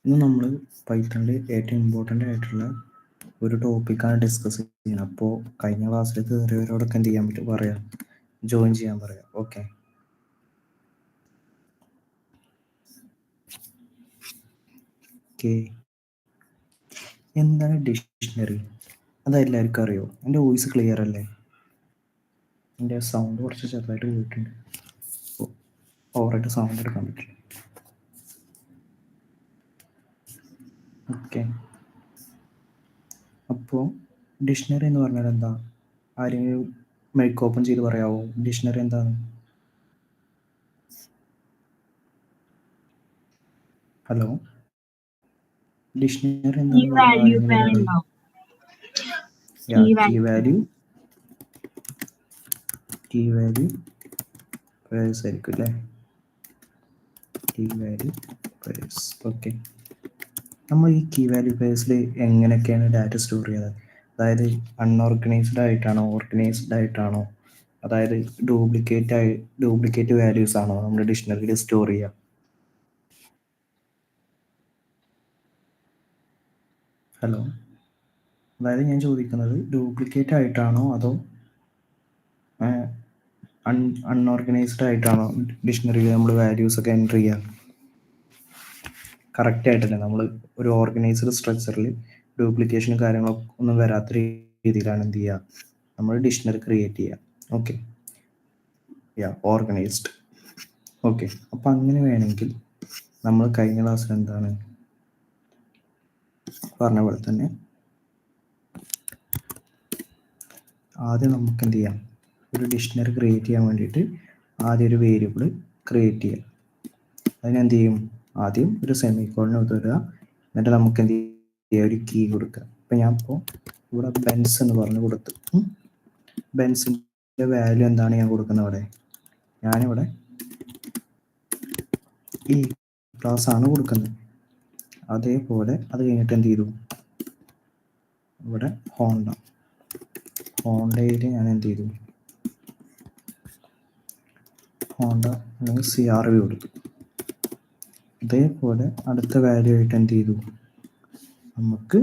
ഇന്ന് നമ്മൾ പൈത്തണിൽ ഏറ്റവും ഇമ്പോർട്ടൻ്റ് ആയിട്ടുള്ള ഒരു ടോപ്പിക്കാണ് ഡിസ്കസ് ചെയ്യുന്നത്. അപ്പോൾ കഴിഞ്ഞ ക്ലാസ്സിൽ കയറിയവരോടൊക്കെ എന്ത് ചെയ്യാൻ പറ്റും പറയാം, ജോയിൻ ചെയ്യാൻ പറയാം. ഓക്കെ, എന്താണ് ഡിക്ഷണറി? അതെല്ലാവർക്കും അറിയോ? എൻ്റെ വോയിസ് ക്ലിയർ അല്ലേ? എൻ്റെ സൗണ്ട് കുറച്ച് ചെറുതായിട്ട് പോയിട്ടുണ്ട്. ഓവറായിട്ട് സൗണ്ട് എടുക്കാൻ പറ്റില്ല. ഓക്കെ, അപ്പോൾ ഡിക്ഷണറി എന്ന് പറഞ്ഞാൽ എന്താ? ആരെങ്കിലും മൈക്ക് ഓപ്പൺ ചെയ്ത് പറയാമോ ഡിക്ഷണറി എന്താണ്? ഹലോ, ഡിക്ഷണറി എന്താണെന്ന് പറഞ്ഞാൽ ആരെങ്കിലും ഒരാൾ കീ വാല്യൂ പേഴ്സ് ആയിരിക്കും അല്ലേ? Key value purse. ഓക്കെ, നമ്മൾ ഈ കീ വാല്യൂ പേഴ്സിൽ എങ്ങനെയൊക്കെയാണ് ഡാറ്റ സ്റ്റോർ ചെയ്യുന്നത്? അതായത് അൺഓർഗനൈസ്ഡ് ആയിട്ടാണോ, ഓർഗനൈസ്ഡ് ആയിട്ടാണോ, അതായത് ഡ്യൂപ്ലിക്കേറ്റ് വാല്യൂസ് ആണോ നമ്മൾ ഡിക്ഷണറിയിൽ സ്റ്റോർ ചെയ്യുക? ഹലോ, അതായത് ഞാൻ ചോദിക്കുന്നത് ഡ്യൂപ്ലിക്കേറ്റ് ആയിട്ടാണോ അതോ അൺഓർഗനൈസ്ഡ് ആയിട്ടാണോ ഡിക്ഷണറിയിൽ നമ്മൾ വാല്യൂസ് ഒക്കെ എൻ്റർ ചെയ്യുക? കറക്റ്റ് ആയിട്ടല്ലേ? നമ്മൾ ഒരു ഓർഗനൈസ്ഡ് സ്ട്രക്ചറിൽ ഡ്യൂപ്ലിക്കേഷനും കാര്യങ്ങളൊക്കെ ഒന്നും വരാത്ത രീതിയിലാണ് എന്ത് ചെയ്യുക, നമ്മൾ ഡിക്ഷണറി ക്രിയേറ്റ് ചെയ്യുക. Okay, organised. ഓക്കെ, അപ്പം അങ്ങനെ വേണമെങ്കിൽ നമ്മൾ കഴിഞ്ഞ ക്ലാസ്സിൽ എന്താണ് പറഞ്ഞ പോലെ തന്നെ ആദ്യം നമുക്ക് എന്ത് ചെയ്യാം, ഒരു ഡിക്ഷണറി ക്രിയേറ്റ് ചെയ്യാൻ വേണ്ടിയിട്ട് ആദ്യം ഒരു വേരിയബിൾ ക്രിയേറ്റ് ചെയ്യാം. അതിനെന്ത് ചെയ്യും, ആദ്യം ഒരു സെമിക്കോളിന് തരിക, എന്നിട്ട് നമുക്ക് എന്ത് ചെയ്യുക, ഒരു കീ കൊടുക്കുക. ഇപ്പം ഞാൻ ഇപ്പോൾ ഇവിടെ ബെൻസ് എന്ന് പറഞ്ഞ് കൊടുത്തു. ബെൻസിൻ്റെ വാല്യൂ എന്താണ് ഞാൻ കൊടുക്കുന്നത്? അവിടെ ഞാനിവിടെ ഈ ക്ലാസ് ആണ് കൊടുക്കുന്നത്. അതേപോലെ അത് കഴിഞ്ഞിട്ട് എന്ത് ചെയ്തു, ഇവിടെ ഹോണ്ടയിൽ ഞാൻ എന്ത് ചെയ്തു, ഹോണ്ട അല്ലെങ്കിൽ CRV കൊടുത്തു. അതേപോലെ അടുത്ത വാല്യൂ ആയിട്ട് എന്ത് ചെയ്തു, നമുക്ക്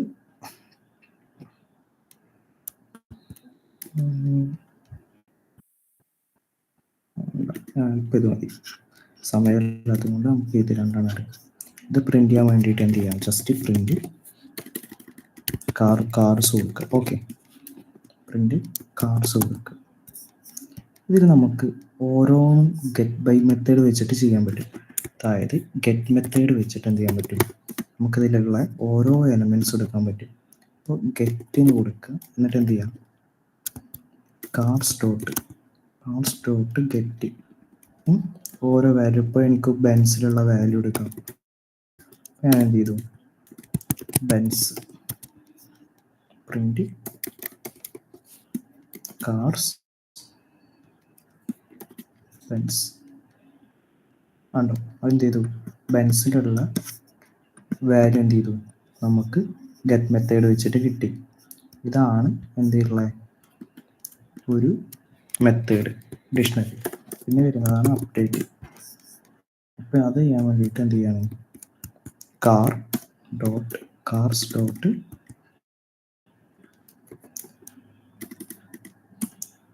ഇപ്പം ഇത് മതി, സമയമില്ലാത്തത് കൊണ്ട് നമുക്ക് ഇത് രണ്ടാണ് അറിയാം. ഇത് പ്രിന്റ് ചെയ്യാൻ വേണ്ടിയിട്ട് എന്ത് ചെയ്യാം, ജസ്റ്റ് പ്രിന്റ് കാർസ് കൊടുക്കുക. ഓക്കെ, പ്രിന്റ് കാർസ് കൊടുക്കുക. ഇതിൽ നമുക്ക് ഓരോന്നും ഗെറ്റ് ബൈ മെത്തേഡ് വെച്ചിട്ട് ചെയ്യാൻ പറ്റും. അതായത് ഗെറ്റ് മെത്തേഡ് വെച്ചിട്ട് എന്ത് ചെയ്യാൻ പറ്റും, നമുക്കിതിലുള്ള ഓരോ എലമെൻറ്റ്സ് എടുക്കാൻ പറ്റും. അപ്പോൾ ഗെറ്റിന് കൊടുക്കുക, എന്നിട്ട് എന്ത് ചെയ്യാം, കാർസ് ഡോട്ട് ഗെറ്റ് ഓരോ വാല്യൂ. ഇപ്പോൾ എനിക്ക് ബെൻസിലുള്ള വാല്യൂ എടുക്കാം. ഞാൻ എന്ത് ചെയ്തു, ബെൻസ് പ്രിന്റ് കാർസ് ബെൻസ് ആണോ, അതെന്ത് ചെയ്തു, ബെൻസിലുള്ള വാല്യൂ എന്ത് ചെയ്തു, നമുക്ക് ഗെറ്റ് മെത്തേഡ് വെച്ചിട്ട് കിട്ടി. ഇതാണ് എന്ത് ചെയ്തുള്ള ഒരു മെത്തേഡ് ഡിക്ഷണറി. പിന്നെ വരുന്നതാണ് അപ്ഡേറ്റ്. അപ്പം അത് ചെയ്യാൻ വേണ്ടിയിട്ട് എന്ത് ചെയ്യാണ്, കാർസ് ഡോട്ട്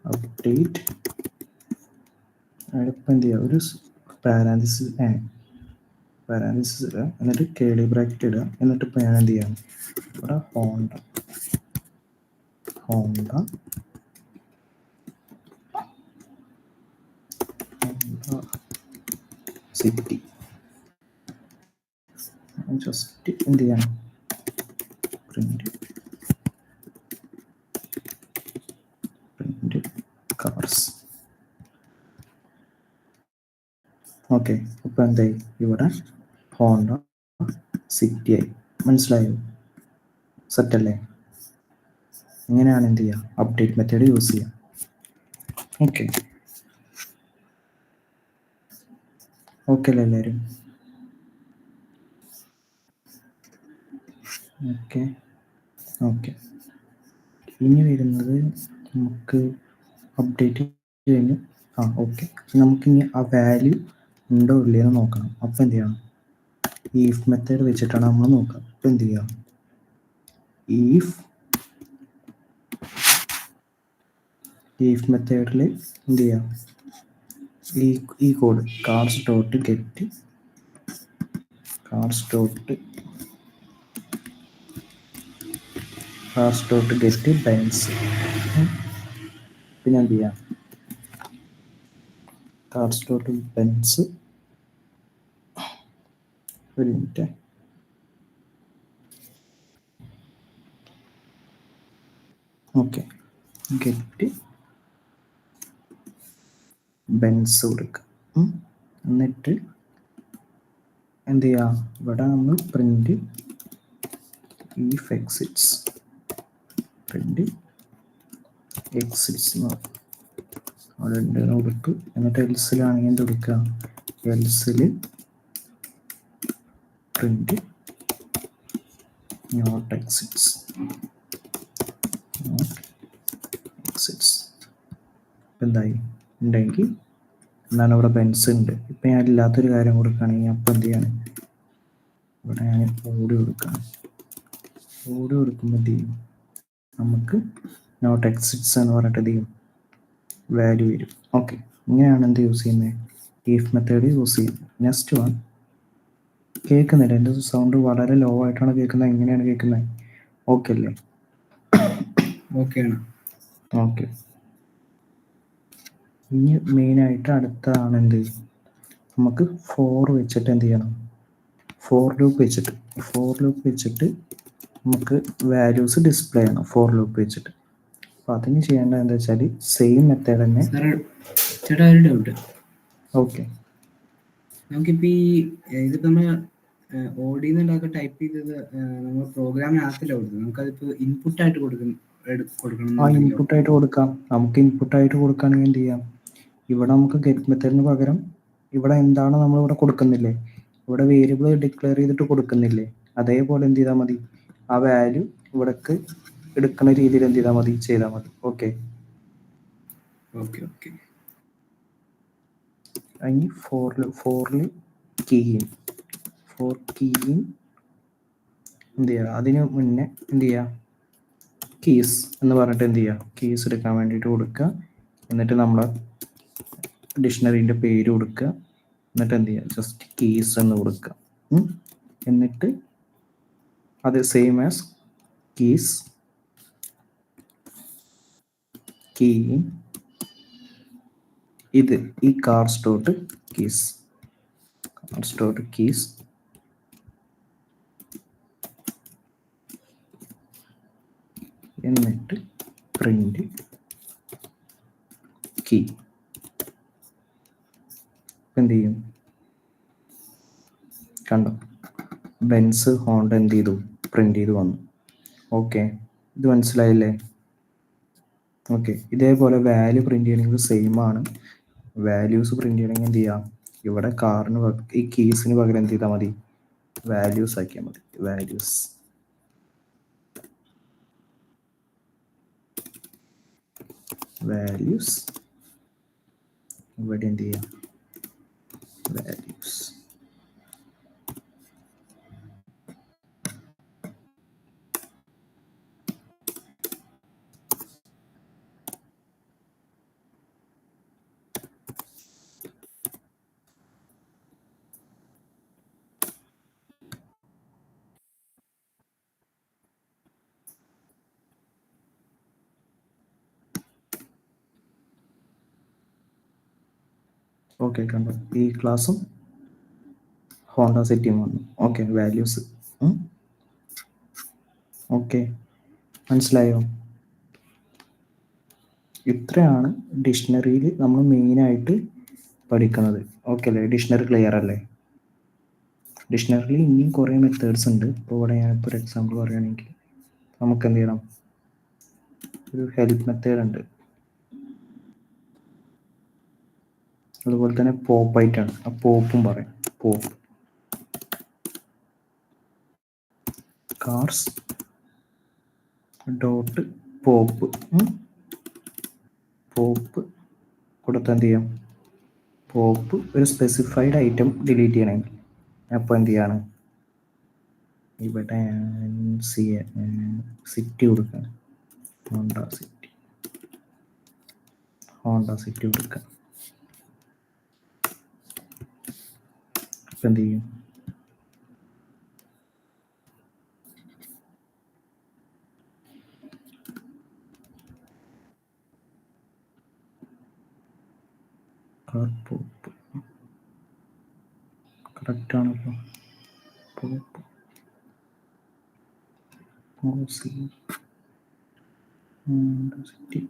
അപ്ഡേറ്റ്. ഇപ്പം എന്ത് ചെയ്യുക, ഒരു പാരാൻസിസ് ഇടുക, എന്നിട്ട് കേളി ബ്രാക്കറ്റ് ഇടുക. എന്നിട്ട് ഇപ്പം ഞാൻ എന്ത് ചെയ്യാം, ഇവിടെ ഹോണ്ട സിറ്റി ജസ്റ്റ് എന്ത് ചെയ്യണം, പ്രിന്റ് കാർസ്. ഓക്കെ, അപ്പം എന്തായി, ഇവിടെ ഹോണ്ട സിറ്റി ആയി. മനസ്സിലായോ? സെറ്റല്ലേ? ഇങ്ങനെയാണ് എന്ത് ചെയ്യുക, അപ്ഡേറ്റ് മെത്തേഡ് യൂസ് ചെയ്യുക. ഓക്കെ അല്ലേ എല്ലാവരും? ഓക്കെ, ഇനി വരുന്നത് നമുക്ക് അപ്ഡേറ്റ് കഴിഞ്ഞ് ഓക്കെ, നമുക്കിനി ആ വാല്യൂ ഉണ്ടോ ഇല്ലയെന്ന് നോക്കണം. അപ്പം എന്ത് ചെയ്യണം, ഈഫ് മെത്തേഡ് വെച്ചിട്ടാണ് നമ്മൾ നോക്കുക. ഇപ്പം എന്ത് ചെയ്യാം, ഈഫ് മെത്തേഡിൽ എന്ത് ചെയ്യാം, ഈ code cars dot get Benz, പിന്നെ എന്ത് ചെയ്യാം, കാർസ് ഡോട്ട് ബെൻസ്, ഒരു മിനിറ്റ്, ഓക്കെ, ഗെറ്റ് ബെൻസ് കൊടുക്കുക. എന്നിട്ട് എന്ത് ചെയ്യുക, ഇവിടെ നമ്മൾ പ്രിന്റ് ഈഫ് എക്സിറ്റ്സ് എന്ന് പറയും, അവിടെ ഉണ്ടെന്ന് കൊടുത്തു. എന്നിട്ട് എൽസിലാണെങ്കിൽ എന്ത് കൊടുക്കുക, എൽസിൽ പ്രിന്റ് നോട്ട് എക്സിറ്റ്സ്. എന്തായി ഉണ്ടെങ്കിൽ എന്താണ്, ഇവിടെ ബെൻസ് ഉണ്ട്. ഇപ്പം ഞാൻ ഇല്ലാത്തൊരു കാര്യം കൊടുക്കുകയാണെങ്കിൽ അപ്പം എന്ത് ചെയ്യാണ്, ഇവിടെ ഞാൻ ഓടി കൊടുക്കുകയാണ്. ഓടി കൊടുക്കുമ്പോൾ എന്ത് ചെയ്യും, നമുക്ക് നോട്ട് എക്സിറ്റ്സ് എന്ന് പറഞ്ഞിട്ട് എന്ത് ചെയ്യും, വാല്യൂ വരും. ഓക്കെ, ഇങ്ങനെയാണ് എന്ത് യൂസ് ചെയ്യുന്നത്, ഈഫ് മെത്തേഡ് യൂസ് ചെയ്യുന്നത്. നെക്സ്റ്റ് വൺ, കേൾക്കുന്നില്ല, എൻ്റെ സൗണ്ട് വളരെ ലോ ആയിട്ടാണ് കേൾക്കുന്നത്. എങ്ങനെയാണ് കേൾക്കുന്നത്, ഓക്കെ അല്ലേ? ഓക്കെ. ഇനി മെയിനായിട്ട് അടുത്തതാണ് എന്ത്, നമുക്ക് ഫോർ വെച്ചിട്ട് എന്ത് ചെയ്യണം, ഫോർ ലൂപ്പ് വെച്ചിട്ട് നമുക്ക് വാല്യൂസ് ഡിസ്പ്ലേ ചെയ്യണം ഫോർ ലൂപ്പ് വെച്ചിട്ട്. അപ്പോൾ അതിന് ചെയ്യേണ്ടത് എന്താ വെച്ചാൽ സെയിം മെത്തേഡ് തന്നെ. ചേട്ടാ ഒരു ഡൗട്ട്. ഓക്കെ, നമുക്കിപ്പോൾ ഇതിപ്പോൾ നമ്മൾ ഓടിന്നുണ്ടാക്കി ടൈപ്പ് ചെയ്തത് നമ്മൾ പ്രോഗ്രാമിനകത്തില്ല കൊടുക്കുന്നത്, നമുക്കതിപ്പോൾ ഇൻപുട്ടായിട്ട് കൊടുക്കണം. ഇൻപുട്ടായിട്ട് കൊടുക്കാം. നമുക്ക് ഇൻപുട്ടായിട്ട് കൊടുക്കുകയാണെങ്കിൽ എന്ത് ചെയ്യാം, ഇവിടെ നമുക്ക് ഗെറ്റ് മെത്തേഡിന് പകരം ഇവിടെ എന്താണ് നമ്മളിവിടെ കൊടുക്കുന്നില്ലേ, ഇവിടെ വേരിയബിൾ ഡിക്ലെയർ ചെയ്തിട്ട് കൊടുക്കുന്നില്ലേ, അതേപോലെ എന്ത് ചെയ്താൽ മതി, ആ വാല്യൂ ഇവിടേക്ക് എടുക്കുന്ന രീതിയിൽ എന്ത് ചെയ്താൽ മതി, ചെയ്താൽ മതി. ഓക്കെ, അതിന് ഫോറിൽ കീയിൻ എന്ത് ചെയ്യുക, അതിന് മുന്നേ എന്ത് ചെയ്യുക, കീസ് എന്ന് പറഞ്ഞിട്ട് എന്ത് ചെയ്യുക, കീസ് എടുക്കാൻ വേണ്ടിയിട്ട് കൊടുക്കുക. എന്നിട്ട് നമ്മളെ ഡിക്ഷണറീൻ്റെ പേര് കൊടുക്കുക. എന്നിട്ട് എന്ത് ചെയ്യുക, ജസ്റ്റ് കീസ് എന്ന് കൊടുക്കുക. എന്നിട്ട് അത് സെയിം ആസ് കീസ് കീയിൻ ഇത് ഈ കാർസ് ഡോട്ട് കീസ് എന്നിട്ട് പ്രിന്റ് കീ. എന്ത് ചെയ്യും, കണ്ടോ, ബെൻസ് ഹോണ്ട എന്ത് ചെയ്തു, പ്രിന്റ് ചെയ്ത് വന്നു. ഓക്കെ, ഇത് മനസ്സിലായില്ലേ? ഓക്കെ, ഇതേപോലെ വാല്യൂ പ്രിന്റ് ചെയ്യണമെങ്കിൽ സെയിം ആണ്. വാല്യൂസ് പ്രിന്റ് ചെയ്യണമെങ്കിൽ എന്ത് ചെയ്യാം, ഇവിടെ കാറിന് ഈ കീസിന് പകരം എന്ത് ചെയ്താൽ മതി, വാല്യൂസ് ആക്കിയാൽ മതി. വാല്യൂസ് ഇവിടെ എന്ത് ചെയ്യാം, വാല്യൂസ്. ഓക്കെ, കണ്ടോ, ഈ ക്ലാസ്സും ഹോണ്ട സെറ്റിംഗ് വന്നു. Okay, values. ഓക്കെ, മനസ്സിലായോ? ഇത്രയാണ് ഡിക്ഷണറിയിൽ നമ്മൾ മെയിനായിട്ട് പഠിക്കുന്നത്. ഓക്കെ അല്ലേ? ഡിക്ഷണറി ക്ലിയർ അല്ലേ? ഡിക്ഷണറിയിൽ ഇനിയും കുറേ മെത്തേഡ്സ് ഉണ്ട്. ഇപ്പോൾ ഇവിടെ ഞാനിപ്പോൾ ഒരു എക്സാമ്പിൾ പറയുകയാണെങ്കിൽ നമുക്ക് എന്ത് ചെയ്യണം, ഒരു ഹെൽപ്പ് മെത്തേഡ് ഉണ്ട്. അതുപോലെ തന്നെ പോപ്പായിട്ടാണ്, ആ പോപ്പും പറയാം. പോപ്പ് കാർസ് ഡോട്ട് പോപ്പ് കൊടുത്ത് എന്ത് ചെയ്യാം, പോപ്പ് ഒരു സ്പെസിഫൈഡ് ഐറ്റം ഡിലീറ്റ് ചെയ്യണമെങ്കിൽ അപ്പോൾ എന്ത് ചെയ്യാണ്, ഇവിടെ സിറ്റി കൊടുക്കാം, ഹോണ്ട സിറ്റി കൊടുക്കാം. ഇപ്പം എന്ത് ചെയ്യും? കറക്റ്റ് ആണല്ലോ. സിറ്റി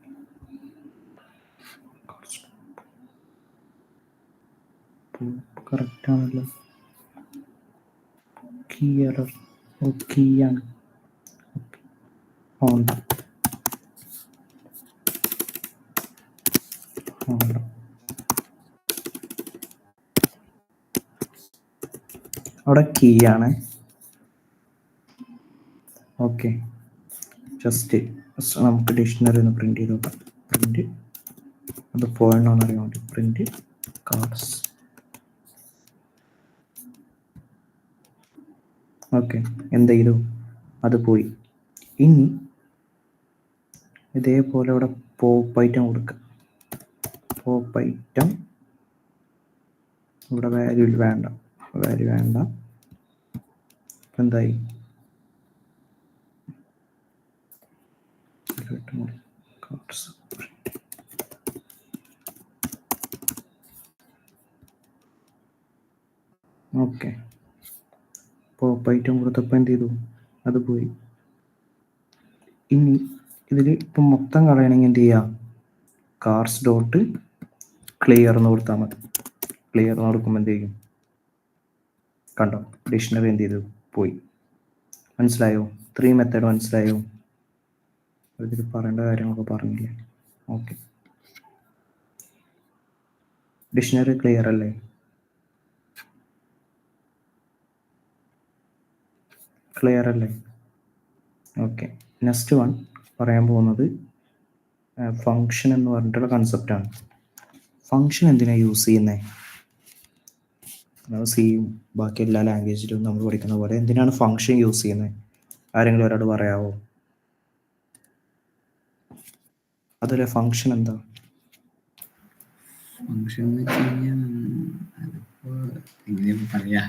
കറക്റ്റ് ആണല്ലോ. കീയാണ് ഹോണ്ട. അവിടെ കീ ആണ്. ഓക്കെ, ജസ്റ്റ് നമുക്ക് ഡിക്ഷണറി ഒന്ന് പ്രിന്റ് ചെയ്ത് നോക്കാം. പ്രിന്റ് അത് പോയണോന്ന് അറിയാൻ വേണ്ടി പ്രിന്റ് കാർഡ്സ്. ഓക്കെ, എന്ത് ചെയ്തു? അത് പോയി. ഇനി ഇതേപോലെ ഇവിടെ പോപ്പ് ഐറ്റം കൊടുക്കുക. പോപ്പ് ഐറ്റം ഇവിടെ വാല്യൂ വേണ്ട. എന്തായി? ഓക്കെ, പോപ്പ് ഐറ്റം കൊടുത്തപ്പോൾ എന്ത് ചെയ്തു? അത് പോയി. ഇനി ഇതിൽ ഇപ്പം മൊത്തം കളയണമെങ്കിൽ എന്ത് ചെയ്യുക? കാർസ് ഡോട്ട് ക്ലിയർ എന്ന് കൊടുത്താൽ മതി. ക്ലിയർ എന്ന് കൊടുക്കുമ്പോൾ എന്ത് ചെയ്യും? കണ്ടോ, ഡിക്ഷണറി എന്ത് ചെയ്തു? പോയി. മനസ്സിലായോ? 3 മെത്തേഡ് മനസ്സിലായോ? ഇതിൽ പറയേണ്ട കാര്യങ്ങളൊക്കെ പറഞ്ഞില്ലേ? ഓക്കെ, ഡിക്ഷണറി ക്ലിയർ അല്ലേ? ക്ലിയർ അല്ലേ? ഓക്കെ, നെക്സ്റ്റ് വൺ പറയാൻ പോകുന്നത് ഫങ്ഷൻ എന്ന് പറഞ്ഞിട്ടുള്ള കൺസെപ്റ്റാണ്. ഫങ്ഷൻ എന്തിനാണ് യൂസ് ചെയ്യുന്നത്? സിയും ബാക്കി എല്ലാ ലാംഗ്വേജിലും നമ്മൾ പഠിക്കുന്ന പോലെ എന്തിനാണ് ഫങ്ഷൻ യൂസ് ചെയ്യുന്നത്? ആരെങ്കിലും ഒരാൾ പറയാവോ? അതല്ലേ ഫങ്ഷൻ എന്താ? ഫങ്ഷൻ എന്ന് വെച്ച് കഴിഞ്ഞാൽ അതിപ്പോ എങ്ങനെയാ പറയാ?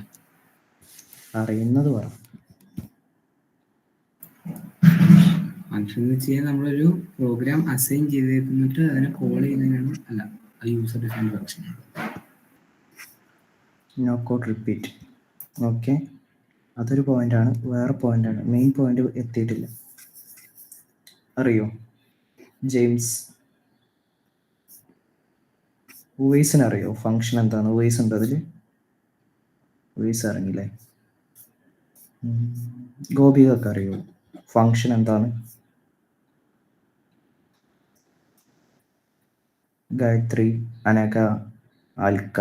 അറിയുന്നത് പറ. ഫങ്ഷൻ എന്ന് വെച്ച് കഴിഞ്ഞാൽ നമ്മളൊരു പ്രോഗ്രാം അസൈൻ ചെയ്തിട്ട് അതിനെ കോൾ ചെയ്യുന്നതിനാണ്, അല്ല അത് user defined function. No code repeat. Okay, അതൊരു പോയിന്റാണ്. വേറെ പോയിന്റാണ്, മെയിൻ പോയിന്റ് എത്തിയിട്ടില്ല. അറിയോ ജെയിംസ്? ഉവൈസിന് അറിയോ ഫങ്ഷൻ എന്താണ്? ഉവൈസ് ഉണ്ട് അതിൽ? ഉവൈസ് അറിയില്ലേ? ഗോപികൾക്ക് അറിയോ ഫങ്ഷൻ എന്താണ്? Gayathri, Anagha, Alka,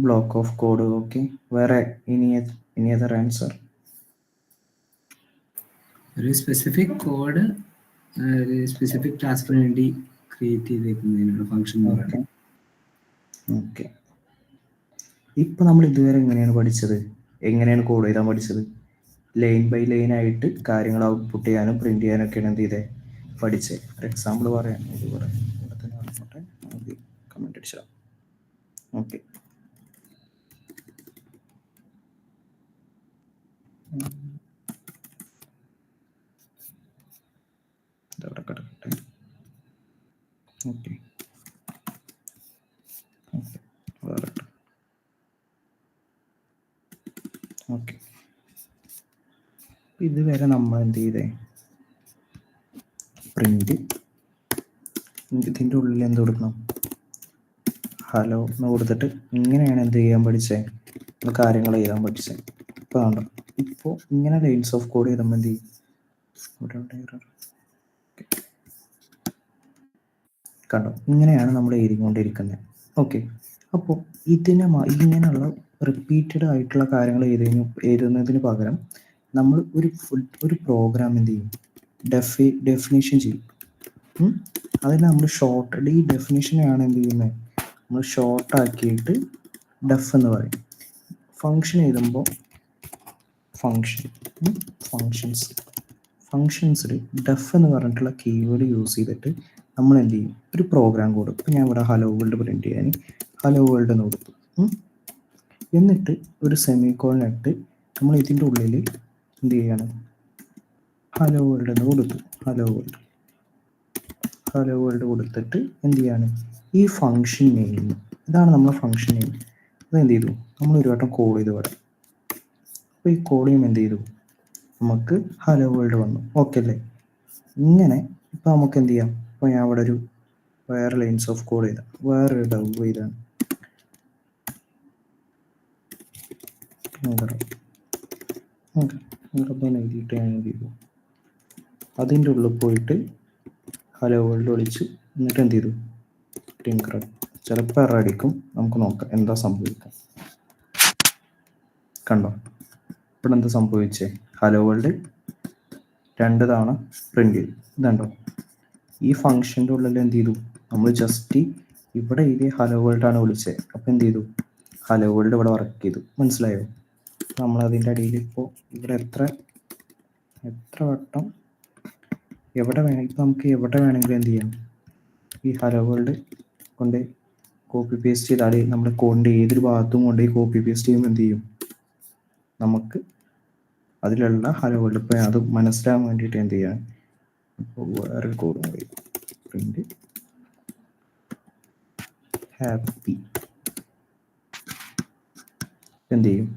block of code. Okay, വേറെ ഇനി അതർ ആൻസർ? ഒരു സ്പെസിഫിക് കോഡ് ഒരു സ്പെസിഫിക് ടാസ്കിന് വേണ്ടി ക്രിയേറ്റ് ചെയ്തേക്കുന്നതിനാണ് ഫങ്ഷൻ എന്ന് പറയുന്നത്. ഓക്കെ, ഇപ്പൊ നമ്മൾ ഇതുവരെ എങ്ങനെയാണ് പഠിച്ചത്? എങ്ങനെയാണ് കോഡ് ചെയ്താൻ പഠിച്ചത്? ലൈൻ ബൈ ലൈൻ ആയിട്ട് കാര്യങ്ങൾ ഔട്ട്പുട്ട് ചെയ്യാനും പ്രിന്റ് ചെയ്യാനൊക്കെയാണ് എന്ത് ചെയ്തേ? പഠിച്ചത്. ഒരു എക്സാമ്പിൾ പറയാം. ഇവിടെ തന്നെ പറഞ്ഞോട്ടെ, കമന്റ് അടിച്ചാൽ. ഓക്കെ, ഇതവിടെ കിടക്കട്ടെ. ഓക്കെ, വേറെ. ഓക്കെ, ഇതുവരെ നമ്മൾ എന്ത് ചെയ്തേ? പ്രിന്റ് ഇതിൻ്റെ ഉള്ളിൽ എന്ത് കൊടുക്കണം? ഹലോ എന്ന് കൊടുത്തിട്ട് ഇങ്ങനെയാണ് എന്ത് ചെയ്യാൻ പഠിച്ചത്? കാര്യങ്ങൾ ചെയ്യാൻ പഠിച്ചത്. ഇപ്പോൾ കണ്ടോ, ഇപ്പോൾ ഇങ്ങനെ ലൈൻസ് ഓഫ് കോഡ് ചെയ്താൽ മതി. കണ്ടോ, ഇങ്ങനെയാണ് നമ്മൾ എഴുതിക്കൊണ്ടിരിക്കുന്നത്. ഓക്കെ, അപ്പോൾ ഇങ്ങനെയുള്ള റിപ്പീറ്റഡ് ആയിട്ടുള്ള കാര്യങ്ങൾ എഴുതുന്നതിന് പകരം നമ്മൾ ഒരു പ്രോഗ്രാം എന്ത് ചെയ്യും? ഡെഫിനിഷൻ ചെയ്യും. അതിന് നമ്മൾ ഷോർട്ട്, ഈ ഡെഫിനിഷനെയാണ് എന്ത് ചെയ്യുന്നത്? നമ്മൾ ഷോർട്ടാക്കിയിട്ട് ഡെഫ് എന്ന് പറയും. ഫങ്ഷൻ എഴുതുമ്പോൾ ഫങ്ഷൻസിൽ ഡെഫ് എന്ന് പറഞ്ഞിട്ടുള്ള കീവേഡ് യൂസ് ചെയ്തിട്ട് നമ്മൾ എന്ത് ചെയ്യും, ഒരു പ്രോഗ്രാം കോഡ്. ഇപ്പം ഞാൻ ഇവിടെ ഹലോ വേൾഡ് പ്രിൻറ്റ് ചെയ്യാൻ ഹലോ വേൾഡ് എന്ന് കൊടുത്തു. എന്നിട്ട് ഒരു സെമിക്കോളൻ ഇട്ട് നമ്മൾ ഇതിൻ്റെ ഉള്ളിൽ എന്ത് ചെയ്യാണ്, ഹലോ വേൾഡ് എന്ന് കൊടുത്തു. ഹലോ വേൾഡ് കൊടുത്തിട്ട് എന്ത് ചെയ്യാണ്, ഈ ഫങ്ഷൻ നെയിം, ഇതാണ് നമ്മളെ ഫങ്ഷൻ നെയിം. അതെന്ത് ചെയ്തു, നമ്മൾ ഒരു വട്ടം കോൾ ചെയ്ത് വിടാം. അപ്പോൾ ഈ കോൾ ചെയ്യുമ്പോൾ എന്ത് ചെയ്തു, നമുക്ക് ഹലോ വേൾഡ് വന്നു. ഓക്കെ അല്ലേ? ഇങ്ങനെ ഇപ്പോൾ നമുക്ക് എന്ത് ചെയ്യാം, ഇപ്പോൾ ഞാൻ അവിടെ ഒരു വേറെ ലൈൻസ് ഓഫ് കോഡ് ചെയ്താൽ, വേറൊരു ഡവ് ചെയ്താണ്, എഴുതിയിട്ട് ഞാൻ എന്ത് ചെയ്തു, അതിൻ്റെ ഉള്ളിൽ പോയിട്ട് ഹലോ വേൾഡ് വിളിച്ചു. എന്നിട്ട് എന്ത് ചെയ്തു, ടിങ്കർ. ചിലപ്പോൾ എറർ അടിക്കും, നമുക്ക് നോക്കാം എന്താ സംഭവിക്കുക. കണ്ടോ ഇവിടെ എന്താ സംഭവിച്ചേ, ഹലോ വേൾഡ് 2 തവണ പ്രിന്റ് ചെയ്തു. ഇതുണ്ടോ, ഈ ഫംഗ്ഷൻ്റെ ഉള്ളിൽ എന്ത് ചെയ്തു, നമ്മൾ ജസ്റ്റ് ഇവിടെ എഴുതിയ ഹലോ വേൾഡ് ആണ് വിളിച്ചത്. അപ്പോൾ എന്ത് ചെയ്തു, ഹലോ വേൾഡ് ഇവിടെ വർക്ക് ചെയ്തു. മനസ്സിലായോ? നമ്മളതിൻ്റെ അടിയിൽ ഇപ്പോൾ ഇവിടെ എത്ര വട്ടം എവിടെ വേണം, ഇപ്പം നമുക്ക് എവിടെ വേണമെങ്കിലും എന്ത് ചെയ്യാം, ഈ ഹലോ വേൾഡ് കൊണ്ട് കോപ്പി പേസ്റ്റ് ചെയ്താൽ നമ്മുടെ കോഡിൻ്റെ ഏതൊരു ഭാഗത്തും കൊണ്ടുപോയി കോപ്പി പേസ്റ്റ് ചെയ്യുമ്പോൾ എന്ത് ചെയ്യും, നമുക്ക് അതിലുള്ള ഹലോ വേൾഡ്. ഇപ്പം അത് മനസ്സിലാകാൻ വേണ്ടിയിട്ട് എന്ത് ചെയ്യാൻ, ഇപ്പോൾ വേറൊരു കോഡും കൂടി പ്രിന്റ് ഹാപ്പി എന്ത് ചെയ്യും,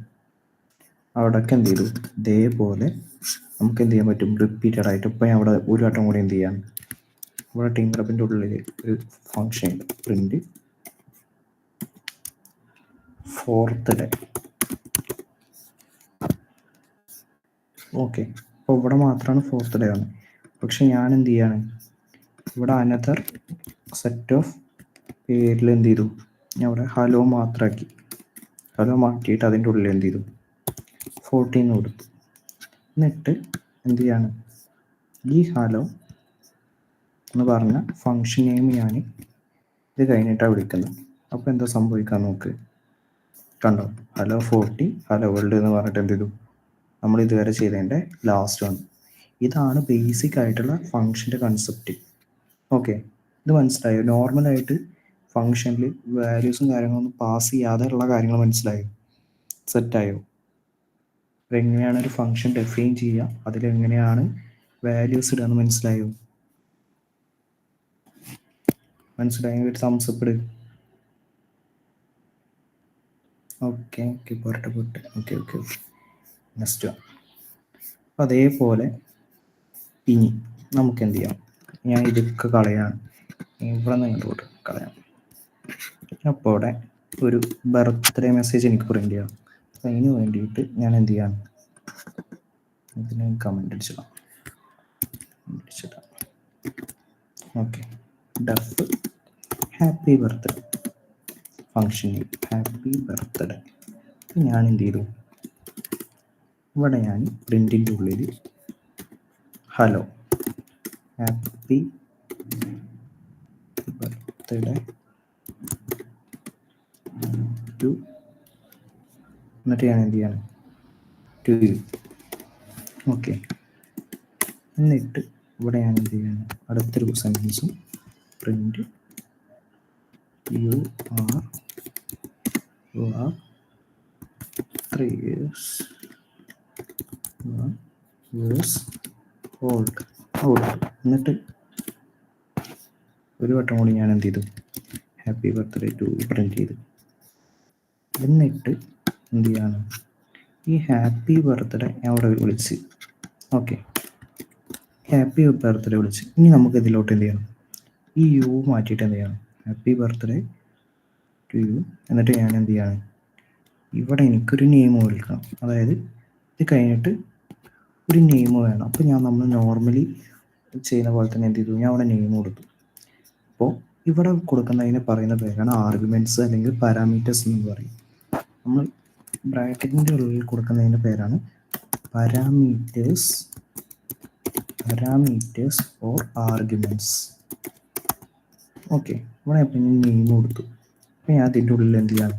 അവിടെയൊക്കെ എന്ത് ചെയ്തു, ഇതേപോലെ നമുക്ക് എന്ത് ചെയ്യാൻ പറ്റും, റിപ്പീറ്റഡ് ആയിട്ട്. ഇപ്പം ഞാൻ അവിടെ ഒരു വട്ടം കൂടി എന്ത് ചെയ്യാൻ, ഇവിടെ ടിങ്കറിൻ്റെ ഉള്ളിൽ ഒരു ഫങ്ഷൻ ഉണ്ട്, പ്രിന്റ് 4th ഡേ. ഓക്കെ, അപ്പോൾ ഇവിടെ മാത്രമാണ് 4th ഡേ ആണ്. പക്ഷെ ഞാൻ എന്ത് ചെയ്യാണ്, ഇവിടെ അനദർ സെറ്റ് ഓഫ് പേരിൽ എന്ത് ചെയ്തു, ഞാൻ ഇവിടെ ഹലോ മാത്രമാക്കി. ഹലോ മാറ്റിയിട്ട് അതിൻ്റെ ഉള്ളിൽ എന്ത് ചെയ്തു, 14 കൊടുത്തു. എന്നിട്ട് എന്ത് ചെയ്യാണ്, ഈ ഹലോ എന്ന് പറഞ്ഞ ഫങ്ഷൻ നെയിം ഞാൻ ഇത് കഴിഞ്ഞിട്ടാണ് വിളിക്കുന്നത്. അപ്പോൾ എന്താ സംഭവിക്കാൻ നോക്ക്, കണ്ടോ, ഹലോ 40 ഹലോ വേൾഡ് എന്ന് പറഞ്ഞിട്ട് എന്ത് ചെയ്തു, നമ്മൾ ഇതുവരെ ചെയ്തതിൻ്റെ ലാസ്റ്റ് വൺ. ഇതാണ് ബേസിക് ആയിട്ടുള്ള ഫങ്ഷൻ്റെ കൺസെപ്റ്റ്. ഓക്കെ, ഇത് മനസ്സിലായോ? നോർമലായിട്ട് ഫങ്ഷനിൽ വാല്യൂസും കാര്യങ്ങളൊന്നും പാസ് ചെയ്യാതെ ഉള്ള കാര്യങ്ങൾ മനസ്സിലായോ, സെറ്റായോ? എങ്ങനെയാണ് ഒരു ഫങ്ഷൻ ഡിഫൈൻ ചെയ്യുക, അതിലെങ്ങനെയാണ് വാല്യൂസ് ഇടുക എന്ന് മനസ്സിലായോ? മനസ്സിലായെങ്കിൽ ഒരു തംസ് അപ്പ് ഇട്. ഓക്കെ പോട്ടെ. Okay next one. അതേപോലെ ഇനി നമുക്ക് എന്ത് ചെയ്യാം, ഞാൻ ഇതൊക്കെ കളയാണ്, ഇവിടെ നിന്ന് ഇങ്ങോട്ട് കളയാം. അപ്പോൾ അവിടെ ഒരു ബർത്ത്ഡേ മെസ്സേജ് എനിക്ക് പ്രിന്റ് ചെയ്യാം. അപ്പം അതിന് വേണ്ടിയിട്ട് ഞാൻ എന്ത് ചെയ്യാം, ഇതിന് കമൻറ്റ് അടിച്ചിടാം. Okay, def happy birthday function happy birthday. ഞാൻ എന്ത് ചെയ്തു, ഇവിടെ ഞാൻ പ്രിന്റിൻ്റെ ഉള്ളിൽ ഹലോ ഹാപ്പി ബർത്ത്ഡേ ടു, എന്നിട്ട് ഞാൻ എന്ത് ചെയ്യാണ്, ടു യു. ഓക്കെ, എന്നിട്ട് ഇവിടെ ഞാൻ എന്ത് ചെയ്യാണ്, അടുത്തൊരു സെൻറ്റൻസും print you are 3 years old. എന്നിട്ട് ഒരു വട്ടം കൂടി ഞാൻ എന്ത് ചെയ്തു, ഹാപ്പി ബർത്ത്ഡേ ടു പ്രിന്റ് ചെയ്തു. എന്നിട്ട് എന്ത് ചെയ്യാണ്, ഈ ഹാപ്പി ബർത്ത്ഡേ ഞാൻ അവിടെ വിളിച്ച്. ഓക്കെ, ഹാപ്പി ബർത്ത്ഡേ വിളിച്ച്. ഇനി നമുക്ക് ഇതിലോട്ട് എന്ത് ചെയ്യണം, ഈ യു മാറ്റിയിട്ട് എന്ത് ചെയ്യണം, ഹാപ്പി ബർത്ത്ഡേ ടു യു. എന്നിട്ട് ഞാൻ എന്ത് ചെയ്യാണ്, ഇവിടെ എനിക്കൊരു നെയിം വിളിക്കണം. അതായത് ഇത് കഴിഞ്ഞിട്ട് ഒരു നെയിം വേണം. അപ്പോൾ നമ്മൾ നോർമലി ചെയ്യുന്ന പോലെ തന്നെ എന്ത് ചെയ്തു, ഞാൻ അവിടെ നെയിം കൊടുത്തു. അപ്പോൾ ഇവിടെ കൊടുക്കുന്നതിന് പറയുന്ന പേരാണ് ആർഗ്യുമെൻറ്റ്സ് അല്ലെങ്കിൽ പാരാമീറ്റേഴ്സ് എന്ന് പറയും. നമ്മൾ ബ്രാക്കറ്റിൻ്റെ ഉള്ളിൽ കൊടുക്കുന്നതിൻ്റെ പേരാണ് പാരാമീറ്റേഴ്സ് ഓർ ആർഗ്യുമെൻറ്റ്സ്. ഓക്കെ, ഇവിടെ അപ്പം ഞാൻ നെയിം കൊടുത്തു. അപ്പോൾ ഞാൻ അതിൻ്റെ ഉള്ളിൽ എന്ത് ചെയ്യാണ്,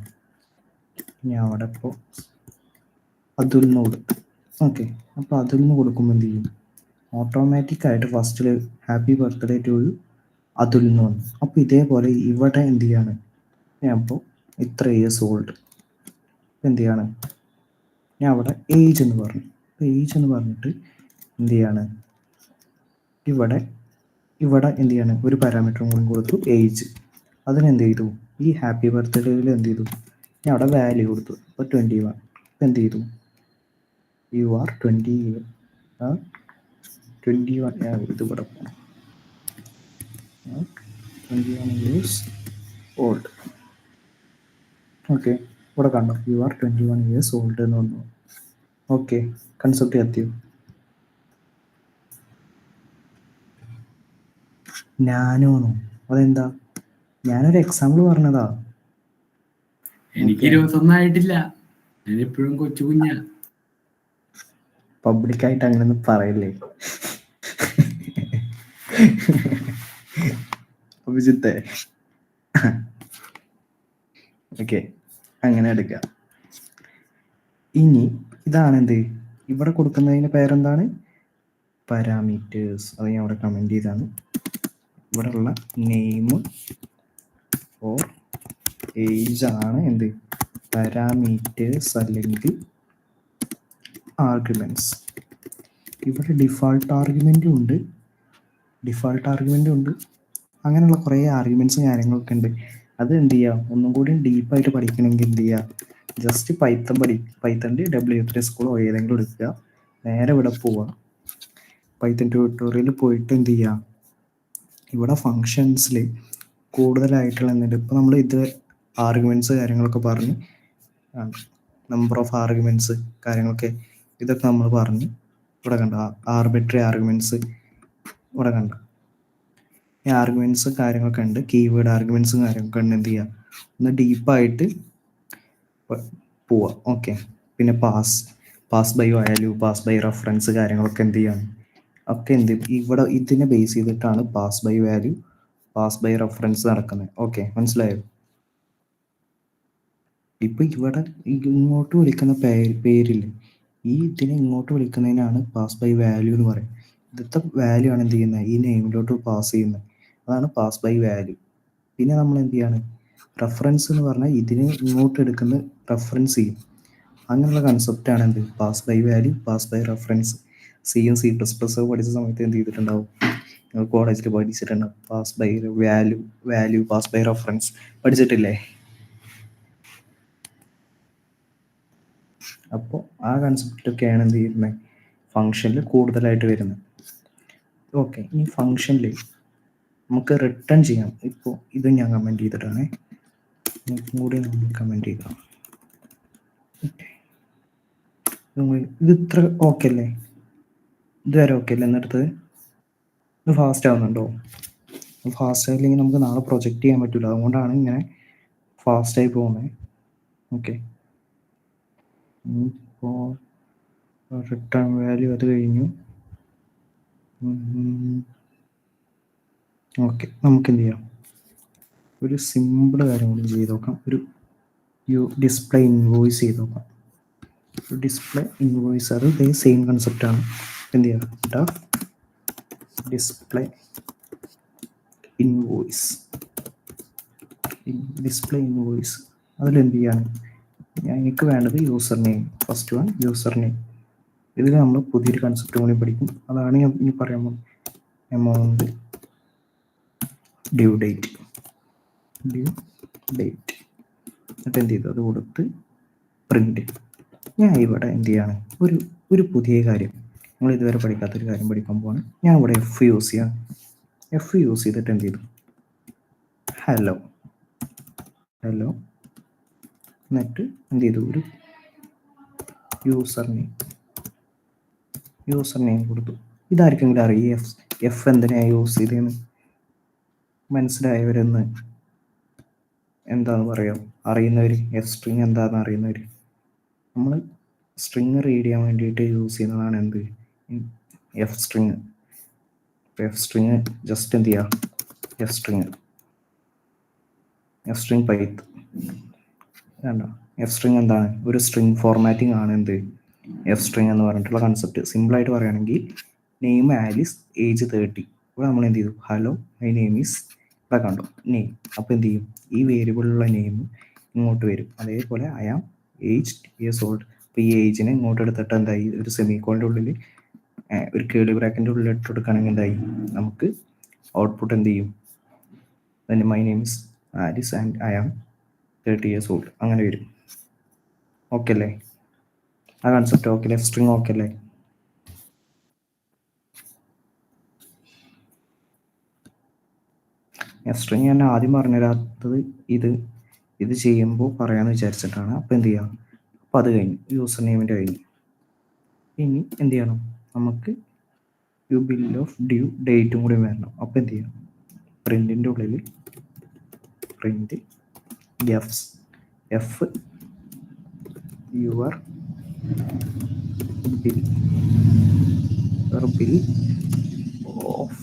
ഞാൻ അവിടെ ഇപ്പോൾ അതുൽ എന്ന് കൊടുത്തു. ഓക്കെ, അപ്പോൾ അതിൽ നിന്ന് കൊടുക്കുമ്പോൾ എന്ത് ചെയ്യും? ഓട്ടോമാറ്റിക്കായിട്ട് ഫസ്റ്റിൽ ഹാപ്പി ബർത്ത്ഡേ ടു യു അതിൽ നിന്ന് വന്നു. അപ്പോൾ ഇതേപോലെ ഇവിടെ എന്ത് ചെയ്യാണ്? ഞാൻ ഇപ്പോൾ ഇത്ര ഇയേഴ്സ് ഓൾഡ് എന്ത് ചെയ്യാണ്? ഞാൻ അവിടെ ഏജ് എന്ന് പറഞ്ഞു. അപ്പോൾ ഏജ് എന്ന് പറഞ്ഞിട്ട് എന്ത് ചെയ്യാണ്? ഇവിടെ എന്ത് ചെയ്യാണ്? ഒരു പാരാമീറ്ററും കൂടി കൊടുത്തു, ഏജ്. അതിനെന്ത് ചെയ്തു? ഈ ഹാപ്പി ബർത്ത്ഡേയിൽ എന്ത് ചെയ്തു? ഞാൻ അവിടെ വാല്യൂ കൊടുത്തു. അപ്പോൾ 21. അപ്പോൾ എന്ത് ചെയ്തു? യു ആർ 21 ഇത് ഇവിടെ പോകണം. 21 ഇയേഴ്സ് ഓൾഡ്. ഓക്കെ, ഇവിടെ കണ്ടോ? യു ആർ 21 ഇയേഴ്സ് ഓൾഡ് എന്ന് വന്നു. ഓക്കെ, കൺസെപ്റ്റ് എത്തിയോ? ഞാനോന്നോ? അതെന്താ? ഞാനൊരു എക്സാമ്പിൾ പറഞ്ഞതാ. എനിക്ക് 21 ആയിട്ടില്ല, ഞാൻ എപ്പോഴും കൊച്ചു കുഞ്ഞാ. പബ്ലിക്കായിട്ട് അങ്ങനെയൊന്നും പറയില്ലേ അഭിജിത്തെ. ഓക്കെ, അങ്ങനെ എടുക്കാം. ഇനി ഇതാണ് എന്ത്? ഇവിടെ കൊടുക്കുന്നതിന് പേരെന്താണ്? പാരാമീറ്റേഴ്സ്. അത് ഞാൻ ഇവിടെ കമൻറ്റ് ചെയ്താണ്. ഇവിടെ ഉള്ള നെയിം ഓർ ഏജ് ആണ് എന്ത്? പാരാമീറ്റേഴ്സ് അല്ലെങ്കിൽ ആർഗ്യുമെൻറ്റ്സ്. ഇവിടെ ഡിഫാൾട്ട് ആർഗ്യുമെൻറ്റും ഉണ്ട്, അങ്ങനെയുള്ള കുറേ ആർഗ്യുമെൻറ്റ്സും കാര്യങ്ങളൊക്കെ ഉണ്ട്. അത് എന്ത് ചെയ്യുക? ഒന്നും കൂടി ഡീപ്പായിട്ട് പഠിക്കണമെങ്കിൽ എന്ത് ചെയ്യുക? ജസ്റ്റ് പൈത്തൻ്റെ W3 സ്കൂളോ ഏതെങ്കിലും എടുക്കുക, നേരെ ഇവിടെ പോവുക, പൈത്തൺ ട്യൂട്ടോറിയൽ പോയിട്ട് എന്ത് ചെയ്യുക? ഇവിടെ ഫങ്ഷൻസിൽ കൂടുതലായിട്ടുള്ള എന്തുണ്ട്? ഇപ്പോൾ നമ്മൾ ഇത് ആർഗ്യുമെൻറ്റ്സ് കാര്യങ്ങളൊക്കെ പറഞ്ഞ്, നമ്പർ ഓഫ് ആർഗ്യുമെൻറ്റ്സ് കാര്യങ്ങളൊക്കെ ഇതൊക്കെ നമ്മൾ പറഞ്ഞ് ഇവിടെ കണ്ട ആർബിട്രറി ആർഗ്യുമെൻറ്റ്സ് ഇവിടെ കണ്ട ഈ ആർഗ്യുമെൻറ്റ്സ് കാര്യങ്ങളൊക്കെ ഉണ്ട്, കീവേഡ് ആർഗ്യുമെൻറ്റ്സും കാര്യങ്ങളൊക്കെ ഉണ്ട്. എന്ത് ചെയ്യുക? ഒന്ന് ഡീപ്പായിട്ട് പോവുക. ഓക്കെ, പിന്നെ pass by value, pass by reference കാര്യങ്ങളൊക്കെ എന്ത് ചെയ്യാണ്? ഒക്കെ എന്ത് ഇവിടെ ഇതിനെ ബേസ് ചെയ്തിട്ടാണ് pass by value, pass by reference നടക്കുന്നത്. ഓക്കെ, മനസ്സിലായോ? ഇപ്പം ഇവിടെ ഇങ്ങോട്ട് വിളിക്കുന്ന പേരില്ല, ഈ ഇതിനെ ഇങ്ങോട്ട് വിളിക്കുന്നതിനാണ് പാസ് ബൈ വാല്യൂ എന്ന് പറയും. ഇന്നത്തെ വാല്യൂ ആണ് എന്ത് ചെയ്യുന്നത്? ഈ നെയിമിലോട്ട് പാസ് ചെയ്യുന്നത്. അതാണ് പാസ് ബൈ വാല്യൂ. പിന്നെ നമ്മൾ എന്ത് ചെയ്യാണ്? റെഫറൻസ് എന്ന് പറഞ്ഞാൽ ഇതിനെ ഇങ്ങോട്ട് എടുക്കുന്ന റെഫറൻസ് ചെയ്യും. അങ്ങനെയുള്ള കൺസെപ്റ്റാണ് എന്ത്? Pass by value, pass by reference. C++ പഠിച്ച സമയത്ത് എന്ത് ചെയ്തിട്ടുണ്ടാവും? നിങ്ങൾ കോളേജിൽ പഠിച്ചിട്ടുണ്ടാവും. Pass by value, pass by reference പഠിച്ചിട്ടില്ലേ? അപ്പോൾ ആ കൺസെപ്റ്റൊക്കെയാണ് എന്ത് ചെയ്യുന്നത്? ഫങ്ഷനിൽ കൂടുതലായിട്ട് വരുന്നത്. ഓക്കെ, ഈ ഫങ്ഷനിൽ നമുക്ക് റിട്ടേൺ ചെയ്യാം. ഇപ്പോൾ ഇത് ഞാൻ കമൻറ്റ് ചെയ്തിട്ടാണ്, കൂടി നമ്മൾ കമൻറ്റ് ചെയ്യണം. ഇത് ഇത്ര ഓക്കെ അല്ലേ? ഇതുവരെ ഓക്കെ അല്ലേ? എന്നിടത്ത് ഇത് ഫാസ്റ്റ് ആവുന്നുണ്ടോ? ഫാസ്റ്റ് ആയില്ലെങ്കിൽ നമുക്ക് നാളെ പ്രൊജക്റ്റ് ചെയ്യാൻ പറ്റില്ല, അതുകൊണ്ടാണ് ഇങ്ങനെ ഫാസ്റ്റായി പോകുന്നത്. ഓക്കെ, ഇപ്പോൾ റിട്ടേൺ വാല്യൂ അത് കഴിഞ്ഞു. ഓക്കെ, നമുക്ക് എന്ത് ചെയ്യാം? ഒരു സിമ്പിൾ കാര്യം കൂടി ചെയ്ത് നോക്കാം. ഒരു ഡിസ്പ്ലേ ഇൻവോയ്സ് ചെയ്ത് നോക്കാം. ഡിസ്പ്ലേ ഇൻവോയ്സ്, അത് ഇതേ സെയിം കൺസെപ്റ്റാണ്. എന്ത് ചെയ്യാം? ഡിസ്പ്ലേ ഇൻവോയ്സ് അതിലെന്ത് ചെയ്യാണ്? എനിക്ക് വേണ്ടത് user name. First one user name. ഇതിൽ നമ്മൾ പുതിയൊരു കൺസെപ്റ്റ് കൂടി പഠിക്കും. അതാണ് ഞാൻ ഇനി പറയാൻ പോകുന്നത്. Amount due date. എന്നിട്ട് എന്ത് ചെയ്തു? അത് കൊടുത്ത് പ്രിന്റ്. ഞാൻ ഇവിടെ എന്ത് ചെയ്യാണ്? ഒരു പുതിയ കാര്യം, നമ്മൾ ഇതുവരെ പഠിക്കാത്തൊരു കാര്യം പഠിക്കാൻ പോവാണ്. ഞാൻ ഇവിടെ എഫ് യൂസ് ചെയ്യാണ്. എഫ് യൂസ് ചെയ്തിട്ട് എന്ത് ചെയ്തു? ഹലോ. എന്നിട്ട് എന്ത് ചെയ്തു? ഒരു യൂസർ നെയിം കൊടുത്തു. ഇതാർക്കെങ്കിലും അറിയാം എഫ് എന്തിനാണ് യൂസ് ചെയ്തതെന്ന്? മനസ്സിലായവരെന്ന് എന്താന്ന് പറയാം? അറിയുന്നവർ, എഫ് സ്ട്രിങ് എന്താണെന്ന് അറിയുന്നവർ. നമ്മൾ സ്ട്രിങ് റീഡ് ചെയ്യാൻ വേണ്ടിയിട്ട് യൂസ് ചെയ്യുന്നതാണ് എന്ത്? F string. ജസ്റ്റ് എന്ത് ചെയ്യുക? എഫ് സ്ട്രിങ് പൈത്ത് വേണ്ട. എഫ് സ്ട്രിങ് എന്താണ്? ഒരു സ്ട്രിങ് ഫോർമാറ്റിംഗ് ആണ് എന്ത്? എഫ് സ്ട്രിങ് എന്ന് പറഞ്ഞിട്ടുള്ള കൺസെപ്റ്റ്. സിമ്പിളായിട്ട് പറയുകയാണെങ്കിൽ നെയിം ആലിസ്, ഏജ് 30. അപ്പോൾ നമ്മൾ എന്ത് ചെയ്തു, ഹലോ മൈ നെയിം ഈസ്, ഇവിടെ കണ്ടോ നെയിം. അപ്പോൾ എന്ത് ചെയ്യും, ഈ വേരിയബിളിലുള്ള നെയിം ഇങ്ങോട്ട് വരും. അതേപോലെ I am age years old. അപ്പോൾ ഈ ഏജിനെ ഇങ്ങോട്ട് എടുത്തിട്ട് എന്തായി, ഒരു സെമിക്കോളിൻ്റെ ഉള്ളിൽ ഒരു കേളി ബ്രാക്കറ്റിൻ്റെ ഉള്ളിൽ ഇട്ട് കൊടുക്കുകയാണെങ്കിൽ എന്തായി, നമുക്ക് ഔട്ട്പുട്ട് എന്ത് ചെയ്യും, then my name is Alice and I am 30 years old. അങ്ങനെ വരും. ഓക്കെ അല്ലേ ആ കൺസെപ്റ്റ്? ഓക്കെ അല്ലേ? സ്ട്രിങ് ഓക്കെ അല്ലേ? സ്ട്രിങ് ഞാൻ ആദ്യം പറഞ്ഞുതരാത്തത് ഇത് ചെയ്യുമ്പോൾ പറയാമെന്ന് വിചാരിച്ചിട്ടാണ്. അപ്പോൾ എന്ത് ചെയ്യാം, അപ്പോൾ അത് കഴിഞ്ഞു, യൂസർ നെയിമിൻ്റെ കഴിഞ്ഞു. ഇനി എന്ത് ചെയ്യണം, നമുക്ക് ബിൽ ഓഫ് ഡ്യൂ ഡേറ്റും കൂടി വരണം. അപ്പോൾ എന്ത് ചെയ്യാം, പ്രിൻറ്റിൻ്റെ ഉള്ളിൽ print F your bill of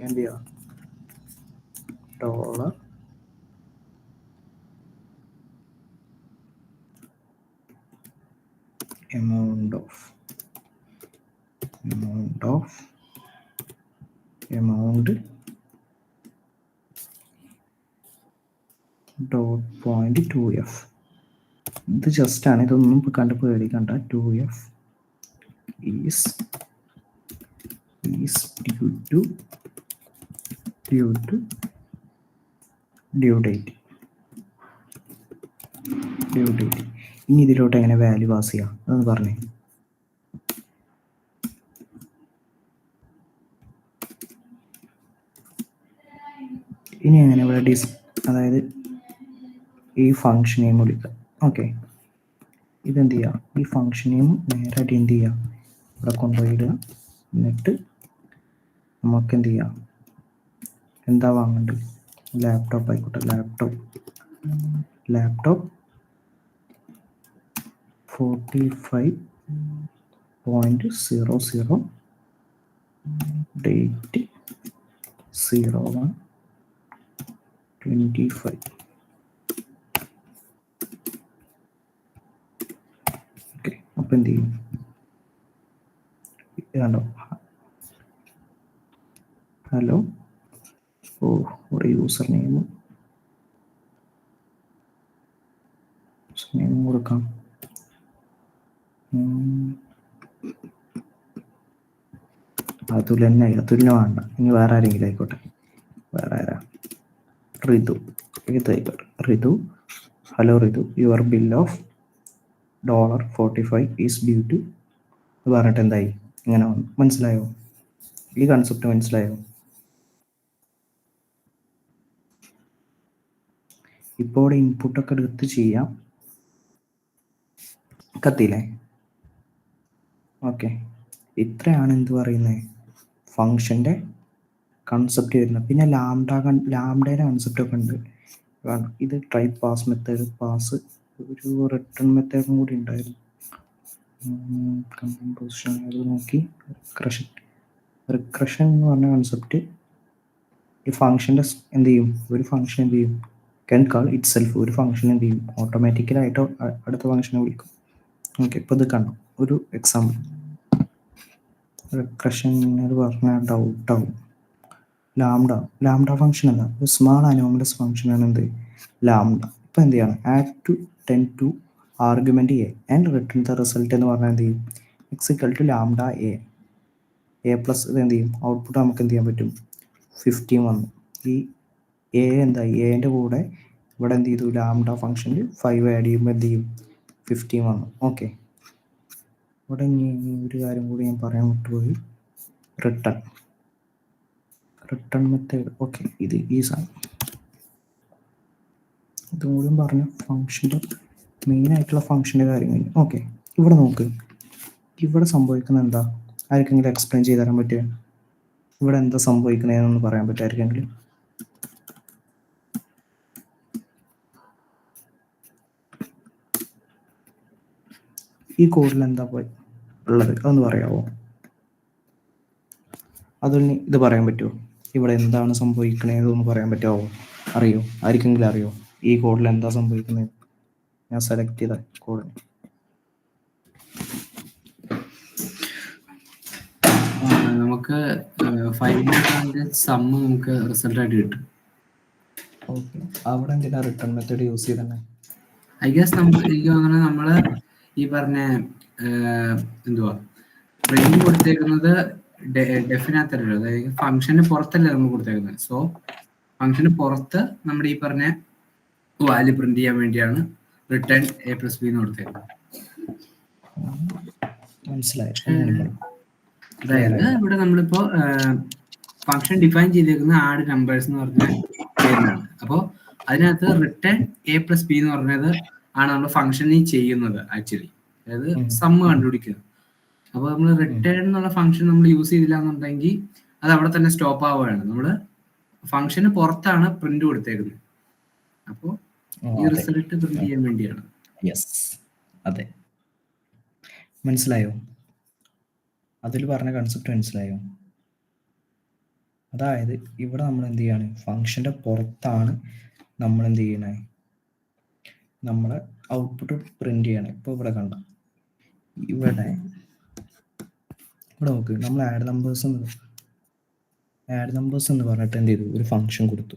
എന്ത് ചെയ്യുക, ഡോളർ amount .2f. ഇത് ജസ്റ്റ് ആണ്, ഇതൊന്നും കണ്ട് പേടിക്കണ്ട. 2f is due to due date. ഇനി ഇതിലോട്ട് എങ്ങനെ വാല്യൂ പാസ് ചെയ്യാം അതൊന്ന് പറഞ്ഞേ. ഇനി എങ്ങനെ ഇവിടെ അതായത് ഈ ഫംഗ്ഷൻ നെയിം വിളിക്കാം. ഓക്കെ, ഇതെന്ത് ചെയ്യുക, ഈ ഫംഗ്ഷൻ നെയിം നേരായിട്ട് എന്ത് ചെയ്യുക, ഇവിടെ കൊണ്ടുപോയിടുക. എന്നിട്ട് നമുക്ക് എന്ത് ചെയ്യാം, എന്താ വാങ്ങേണ്ടത്, ലാപ്ടോപ്പ് ആയിക്കോട്ടെ, ലാപ്ടോപ്പ് 45.00 ഡേറ്റ് 01/25. ഓക്കെ, അപ്പം എന്ത് ചെയ്യും, കണ്ടോ, ഹലോ, ഒരു യൂസർ നെയിം കൊടുക്കാം. അതുലിനെ വേണ്ട, ഇനി വേറെ ആരെങ്കിലും ആയിക്കോട്ടെ. വേറെ ആരാ, ഋതു, ഇതായിക്കോട്ടെ. Rithu, hello Rithu, your bill of $45 is due to പറഞ്ഞിട്ട് എന്തായി, ഇങ്ങനെ വന്നു. മനസ്സിലായോ? ഈ കൺസെപ്റ്റ് മനസ്സിലായോ? ഇപ്പോൾ ഇവിടെ ഇൻപുട്ടൊക്കെ എടുത്ത് ചെയ്യാം. കത്തിയില്ലേ? ഓക്കെ, ഇത്രയാണ് എന്ത് പറയുന്നത്, ഫങ്ഷൻ്റെ കൺസെപ്റ്റ് വരുന്നത്. പിന്നെ ലാംഡയുടെ കൺസെപ്റ്റ് ഒക്കെ ഉണ്ട്. ഇത് ടൈപ്പ് പാസ് മെത്തേഡ്, പാസ് ഒരു റിട്ടേൺ മെത്തേഡും കൂടി ഉണ്ടായിരുന്നു. കമ്പോസിഷൻ അത് നോക്കി. റിഗ്രഷൻ എന്ന് പറഞ്ഞ കൺസെപ്റ്റ് ഈ ഫങ്ഷൻ്റെ എന്ത് ചെയ്യും, ഒരു ഫങ്ഷൻ എന്ത് ചെയ്യും, ക്യാൻ കാൾ ഇറ്റ് സെൽഫ്. ഒരു ഫങ്ഷൻ എന്ത് ചെയ്യും, ഓട്ടോമാറ്റിക്കലായിട്ട് അടുത്ത ഫങ്ഷനെ വിളിക്കും. ഓക്കെ, ഇപ്പോൾ ഇത് കണ്ടു ഒരു എക്സാമ്പിൾ. റിഗ്രഷൻ അത് പറഞ്ഞാൽ ഡൗട്ടാവും. ലാംഡ ഫംഗ്ഷൻ അല്ല, ഒരു സ്മാൾ അനോമലസ് ഫംഗ്ഷനാണ് എന്ത്, ലാംഡ. ഇപ്പോൾ എന്ത് ചെയ്യണം, add to 10 to argument a and return the result എന്ന് പറഞ്ഞാൽ എന്ത് ചെയ്യും, = ലാംഡ എ പ്ലസ് ഇത് എന്ത് ചെയ്യും, ഔട്ട്പുട്ട് നമുക്ക് എന്ത് ചെയ്യാൻ പറ്റും, 15 വന്നു. ഈ എ എന്തായി, എൻ്റെ കൂടെ ഇവിടെ എന്ത് ചെയ്തു, ലാംഡ ഫംഗ്ഷനിൽ 5 ആഡ് ചെയ്യുമ്പോൾ എന്ത് ചെയ്യും, 15 വന്നു. ഓക്കെ, ഇവിടെ ഇനി ഒരു കാര്യം കൂടി ഞാൻ പറയാൻ വിട്ടുപോയി, റിട്ടേൺ മെത്തേഡ്. ഓക്കെ, ഇത് ഈ സാധനം ഇതും കൂടി പറഞ്ഞ ഫംഗ്ഷൻ്റെ മെയിനായിട്ടുള്ള ഫംഗ്ഷൻ്റെ കാര്യം കഴിഞ്ഞു. ഓക്കെ, ഇവിടെ നോക്ക്, ഇവിടെ സംഭവിക്കുന്നത് എന്താ, ആർക്കെങ്കിലും എക്സ്പ്ലെയിൻ ചെയ്ത് തരാൻ പറ്റുക, ഇവിടെ എന്താ സംഭവിക്കുന്നതെന്നൊന്ന് പറയാൻ പറ്റുക ആർക്കെങ്കിലും? ഈ കോഡിൽ എന്താ ഉള്ളത് അതൊന്ന് പറയാമോ? അതൊന്ന് ഇത് പറയാൻ പറ്റുമോ, ഇവിടെ എന്താണ് സംഭവിക്കണതെന്ന് പറയാൻ പറ്റുമോ? അറിയോ, ആർക്കെങ്കിലും അറിയോ ഈ കോഡിൽ എന്താ സംഭവിക്കുന്നത്? ഞാൻ സെലക്ട് ചെയ്ത കോഡ് നമുക്ക് ഫൈവിൻ്റെ സമ്മ് നമുക്ക് റിസൾട്ട് ആയിട്ട് കിട്ടും. ഓക്കെ, അവിടെ എന്തിനാ റിട്ടേൺ മെത്തേഡ് യൂസ് ചെയ്തന്നെ? ഐ ഗസ് എനിക്ക് തോന്നുന്നത് നമ്മള് ഈ പറഞ്ഞ എന്തുവാ പ്രിന്റ് കൊടുത്തേക്കുന്നത് ഡെഫിനകത്തല്ലോ, അതായത് ഫംഗ്ഷന് പുറത്തല്ലേ നമ്മൾ കൊടുത്തേക്കുന്നത്. സോ ഫംഗ്ഷന് പുറത്ത് നമ്മുടെ ഈ പറഞ്ഞ വാല്യൂ പ്രിന്റ് ചെയ്യാൻ വേണ്ടിയാണ് റിട്ടേൺ A+B എന്ന് കൊടുത്തേക്കുന്നത്. മനസ്സിലായി. അതായത് ഇവിടെ നമ്മളിപ്പോ ഫംഗ്ഷൻ ഡിഫൈൻ ചെയ്തേക്കുന്ന ആഡ് നമ്പേഴ്സ് എന്ന് പറഞ്ഞ പേരിലാണ്. അപ്പോൾ അതിനകത്ത് റിട്ടേൺ A+B എന്ന് പറഞ്ഞത് ആണ് നമ്മൾ ഫംഗ്ഷനിൽ ചെയ്യുന്നത് ആക്ച്വലി, അതായത് സമ്മ് കണ്ടുപിടിക്കുന്നത്. അപ്പോൾ നമ്മൾ റിട്ടേൺ എന്നുള്ള ഫംഗ്ഷൻ നമ്മൾ യൂസ് ചെയ്തില്ല എന്നുണ്ടെങ്കിൽ അത് അവിടെ തന്നെ സ്റ്റോപ്പ് ആവുകയാണ്. നമ്മൾ ഫംഗ്ഷന് പുറത്താണ് പ്രിന്റ് കൊടുത്തേക്കുന്നത്. അപ്പോൾ ഈ റിസൾട്ട് പ്രിന്റ് ചെയ്യാൻ വേണ്ടിയാണ്. യെസ്, അതെ, മനസ്സിലായോ? അതിൽ പറഞ്ഞ കൺസെപ്റ്റ് മനസ്സിലായോ? അതായത് ഇവിടെ നമ്മൾ എന്ത് ചെയ്യാണ്, ഫംഗ്ഷന്റെ പുറത്താണ് നമ്മൾ എന്ത് ചെയ്യണേ, നമ്മളെ ഔട്ട്പുട്ട് പ്രിന്റ് ചെയ്യണേ. ഇപ്പോൾ ഇവിടെ കണ്ട ഇവിടെ നോക്ക്, നമ്മൾ ആഡ് നമ്പേഴ്സ് എന്ന് പറഞ്ഞിട്ട് എന്ത് ചെയ്തു, ഒരു ഫംഗ്ഷൻ കൊടുത്തു.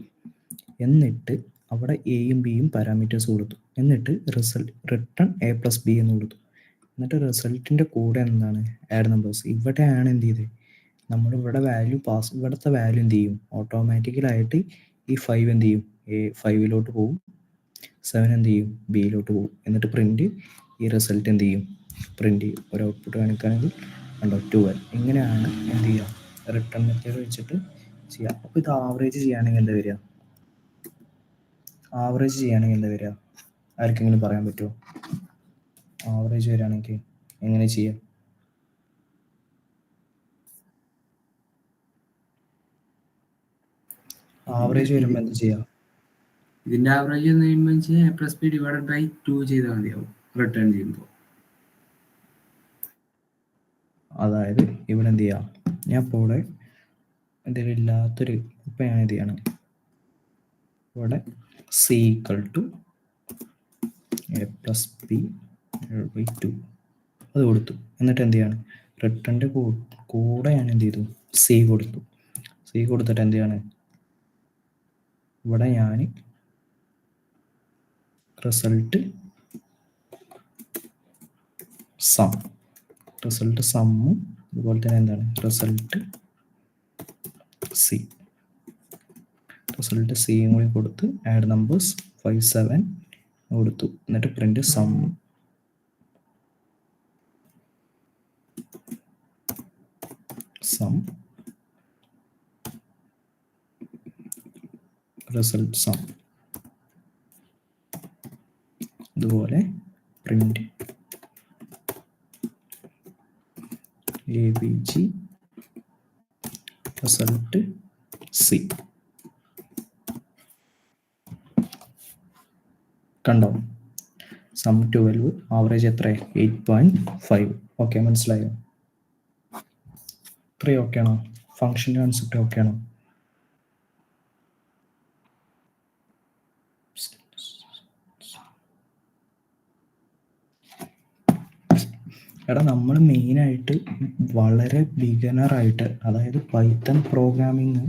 എന്നിട്ട് അവിടെ എയും ബിയും പാരാമീറ്റേഴ്സ് കൊടുത്തു. എന്നിട്ട് റിട്ടേൺ A+B എന്ന് കൊടുത്തു. എന്നിട്ട് റിസൾട്ടിൻ്റെ കൂടെ എന്താണ്, ആഡ് നമ്പേഴ്സ്. ഇവിടെയാണ് എന്ത് ചെയ്തത്, നമ്മളിവിടെ വാല്യൂ ഇവിടുത്തെ വാല്യൂ എന്ത് ചെയ്യും, ഓട്ടോമാറ്റിക്കലായിട്ട് ഈ 5 എന്ത് ചെയ്യും, A5 പോകും, 7 എന്ത് ചെയ്യും, ബിയിലോട്ട് പോകും. എന്നിട്ട് പ്രിന്റ് ഈ റിസൾട്ട് എന്ത് ചെയ്യും, പ്രിന്റ് ചെയ്യും. ഒരു ഔട്ട്പുട്ട് കാണിക്കുകയാണെങ്കിൽ കണ്ടോ 12. ഇങ്ങനെയാണ് എന്ത് ചെയ്യുക, റിട്ടേൺ മെത്തേഡ് വെച്ചിട്ട് ചെയ്യാം. അപ്പോൾ ഇത് ആവറേജ് ചെയ്യുകയാണെങ്കിൽ എന്താ വരിക, ആർക്കെങ്കിലും പറയാൻ പറ്റുമോ? ആവറേജ് വരികയാണെങ്കിൽ എങ്ങനെ ചെയ്യാം? ആവറേജ് വരുമ്പോൾ എന്ത് ചെയ്യാം? ഇതിന്റെ ആവറേജ് എന്ന് പറയുമ്പോൾ A+B ഡിവൈഡഡ് ബൈ 2 ചെയ്താൽ മതിയാവും റിട്ടേൺ ചെയ്യുമ്പോൾ. അതായത് ഇവിടെ എന്ത് ചെയ്യാം, ഞാൻ ഇപ്പോൾ ഇവിടെ എന്തെങ്കിലും ഇല്ലാത്തൊരു, ഇപ്പം ഞാൻ എന്ത് ചെയ്യണം, ഇവിടെ C = A+B/2 അത് കൊടുത്തു. എന്നിട്ട് എന്ത് ചെയ്യാണ്, റിട്ടേണിൻ്റെ കൂടെ ഞാൻ എന്ത് ചെയ്തു, C കൊടുത്തിട്ട് എന്ത് ചെയ്യാണ്, ഇവിടെ ഞാൻ റിസൾട്ട് സമ്മും അതുപോലെ തന്നെ എന്താണ് റിസൾട്ട് സിയും കൂടി കൊടുത്ത് ആഡ് നമ്പേഴ്സ് 5, 7 കൊടുത്തു. എന്നിട്ട് പ്രിന്റ് സം റിസൾട്ട് സം, ഇതുപോലെ പ്രിന്റ് ABG റിസൾട്ട് C. കണ്ടോ, സം 12, ആവറേജ് എത്ര, 8.5. ഓക്കെ, മനസ്സിലായോ? ഇത്രയും ഓക്കെ ആണോ? ഫംഗ്ഷൻ്റെ കൺസെപ്റ്റ് ഓക്കെ ആണോ? എടാ, നമ്മൾ മെയിനായിട്ട് വളരെ ബിഗിനറായിട്ട്, അതായത് പൈത്തൺ പ്രോഗ്രാമിങ്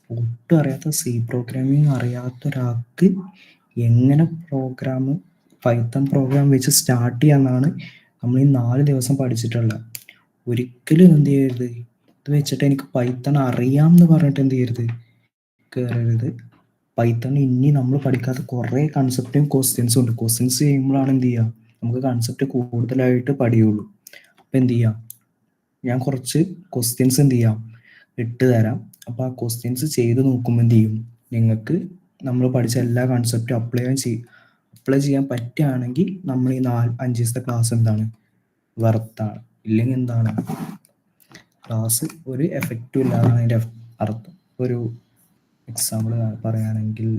ഒട്ടും അറിയാത്ത, C പ്രോഗ്രാമിങ് അറിയാത്ത ഒരാൾക്ക് എങ്ങനെ പൈത്തൺ പ്രോഗ്രാം വെച്ച് സ്റ്റാർട്ട് ചെയ്യാമെന്നാണ് നമ്മൾ ഈ 4 ദിവസം പഠിച്ചിട്ടുള്ളത്. ഒരിക്കലും എന്ത് ചെയ്യരുത്, ഇത് വെച്ചിട്ട് എനിക്ക് പൈത്തൺ അറിയാം എന്ന് പറഞ്ഞിട്ട് എന്ത് ചെയ്യരുത്, കയറരുത്. പൈത്തൺ ഇനി നമ്മൾ പഠിക്കാത്ത കുറേ കൺസെപ്റ്റും ക്വസ്റ്റ്യൻസും ഉണ്ട്. ക്വസ്റ്റ്യൻസ് ചെയ്യുമ്പോഴാണ് എന്ത് ചെയ്യുക, നമുക്ക് കൺസെപ്റ്റ് കൂടുതലായിട്ട് പഠിയുള്ളൂ. അപ്പം എന്ത് ചെയ്യാം, ഞാൻ കുറച്ച് ക്വസ്റ്റ്യൻസ് എന്ത് ചെയ്യാം ഇട്ട് തരാം. അപ്പോൾ ആ ക്വസ്റ്റ്യൻസ് ചെയ്ത് നോക്കുമ്പോൾ എന്ത് ചെയ്യും, നിങ്ങൾക്ക് നമ്മൾ പഠിച്ച എല്ലാ കൺസെപ്റ്റും അപ്ലൈ ചെയ്യാൻ പറ്റുകയാണെങ്കിൽ നമ്മൾ ഈ 4-5 ദിവസത്തെ ക്ലാസ് എന്താണ്, വർത്താണ്. ഇല്ലെങ്കിൽ എന്താണ്, ക്ലാസ് ഒരു എഫക്റ്റും ഇല്ലാതാണ് അതിൻ്റെ അർത്ഥം. ഒരു എക്സാമ്പിൾ പറയുകയാണെങ്കിൽ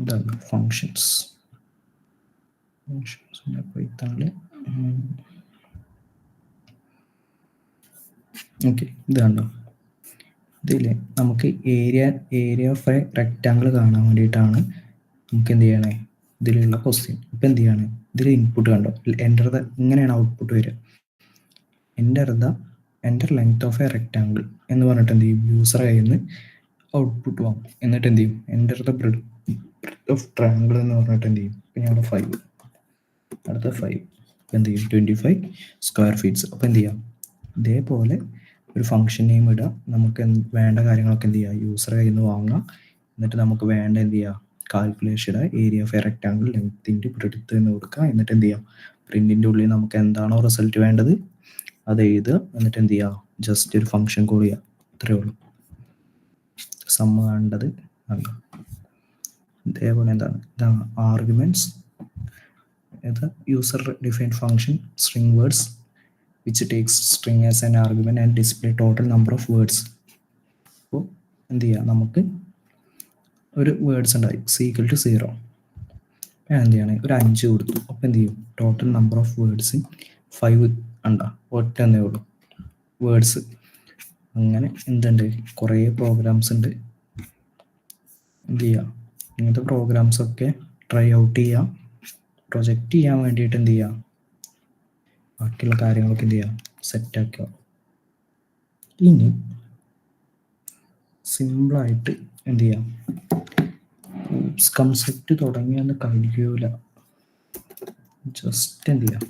ഇതാണ് ഫങ്ഷൻസ്. പൈത്തണിൽ ഓക്കെ, ഇത് കണ്ടോ, ഇതിൽ നമുക്ക് ഏരിയ ഓഫ് എ റെക്റ്റാങ്കിൾ കാണാൻ വേണ്ടിയിട്ടാണ് നമുക്ക് എന്ത് ചെയ്യണേ ഇതിലുള്ള ക്വസ്റ്റ്യൻ. ഇപ്പം എന്ത് ചെയ്യാണ്, ഇതിൽ ഇൻപുട്ട് കണ്ടോ, എൻ്റർ ദ, ഇങ്ങനെയാണ് ഔട്ട്പുട്ട് വരിക. Enter length of a rectangle എന്ന് പറഞ്ഞിട്ട് എന്ത് ചെയ്യും, യൂസർ കയ്യിൽ നിന്ന് ഔട്ട്പുട്ട് വാങ്ങും. എന്നിട്ട് എന്ത് ചെയ്യും, enter the bread of triangle എന്ന് പറഞ്ഞിട്ട് എന്ത് ചെയ്യും, ഇപ്പം ഞങ്ങളുടെ 5, അടുത്ത 5 എന്ത് ചെയ്യും, 25 സ്ക്വയർ ഫീറ്റ്സ്. അപ്പോൾ എന്ത് ചെയ്യാം, ഇതേപോലെ ഒരു ഫംഗ്ഷൻ നെയിം ഇടുക, നമുക്ക് വേണ്ട കാര്യങ്ങളൊക്കെ എന്ത് ചെയ്യുക, യൂസർ കയ്യിൽ നിന്ന് വാങ്ങുക. എന്നിട്ട് നമുക്ക് വേണ്ട എന്ത് ചെയ്യുക, കാൽക്കുലേഷൻ ഇടുക, ഏരിയ ഓഫ് എ റെക്റ്റാങ്കിൾ ലെങ്ത്തിൻ്റെ ബ്രെഡ്ത്ത് എന്ന് കൊടുക്കുക. എന്നിട്ട് എന്ത് ചെയ്യാം, പ്രിൻറ്റിൻ്റെ ഉള്ളിൽ നമുക്ക് എന്താണോ റിസൾട്ട് വേണ്ടത് അത് എഴുതുക. എന്നിട്ട് എന്ത് ചെയ്യുക, ജസ്റ്റ് ഒരു ഫംഗ്ഷൻ കോൾ ചെയ്യുക, ഇത്രയേ ഉള്ളൂ. സമ്മ് വേണ്ടത് അല്ല. ഇതേപോലെ ഇതാണ് ആർഗ്യുമെൻറ്റ്സ്. ഇത് user defined function string words which takes string as an argument and display total number of words. അപ്പോൾ എന്ത് ചെയ്യുക, നമുക്ക് ഒരു വേർഡ്സ് ഉണ്ടായി സീക്വൽ ടു 0. ഞാൻ എന്ത് ചെയ്യണേ, ഒരു 5 കൊടുത്തു. അപ്പോൾ എന്ത് ചെയ്യും, ടോട്ടൽ നമ്പർ ഓഫ് വേർഡ്സ് 5 ഉണ്ടാ, ഒറ്റ എന്നേ ഉള്ളൂ വേർഡ്സ്. അങ്ങനെ എന്തുണ്ട്, കുറേ പ്രോഗ്രാംസ് ഉണ്ട്. എന്ത് ചെയ്യുക, ഇങ്ങനത്തെ പ്രോഗ്രാംസൊക്കെ ട്രൈ ഔട്ട് ചെയ്യുക. പ്രൊജക്റ്റ് ചെയ്യാൻ വേണ്ടിയിട്ട് എന്ത് ചെയ്യുക, ബാക്കിയുള്ള കാര്യങ്ങളൊക്കെ എന്ത് ചെയ്യുക, സെറ്റാക്കുക. ഇനി സിമ്പിളായിട്ട് എന്ത് ചെയ്യാം, കൺസെപ്റ്റ് തുടങ്ങിയൊന്ന് കഴിയൂല, ജസ്റ്റ് എന്ത് ചെയ്യാം,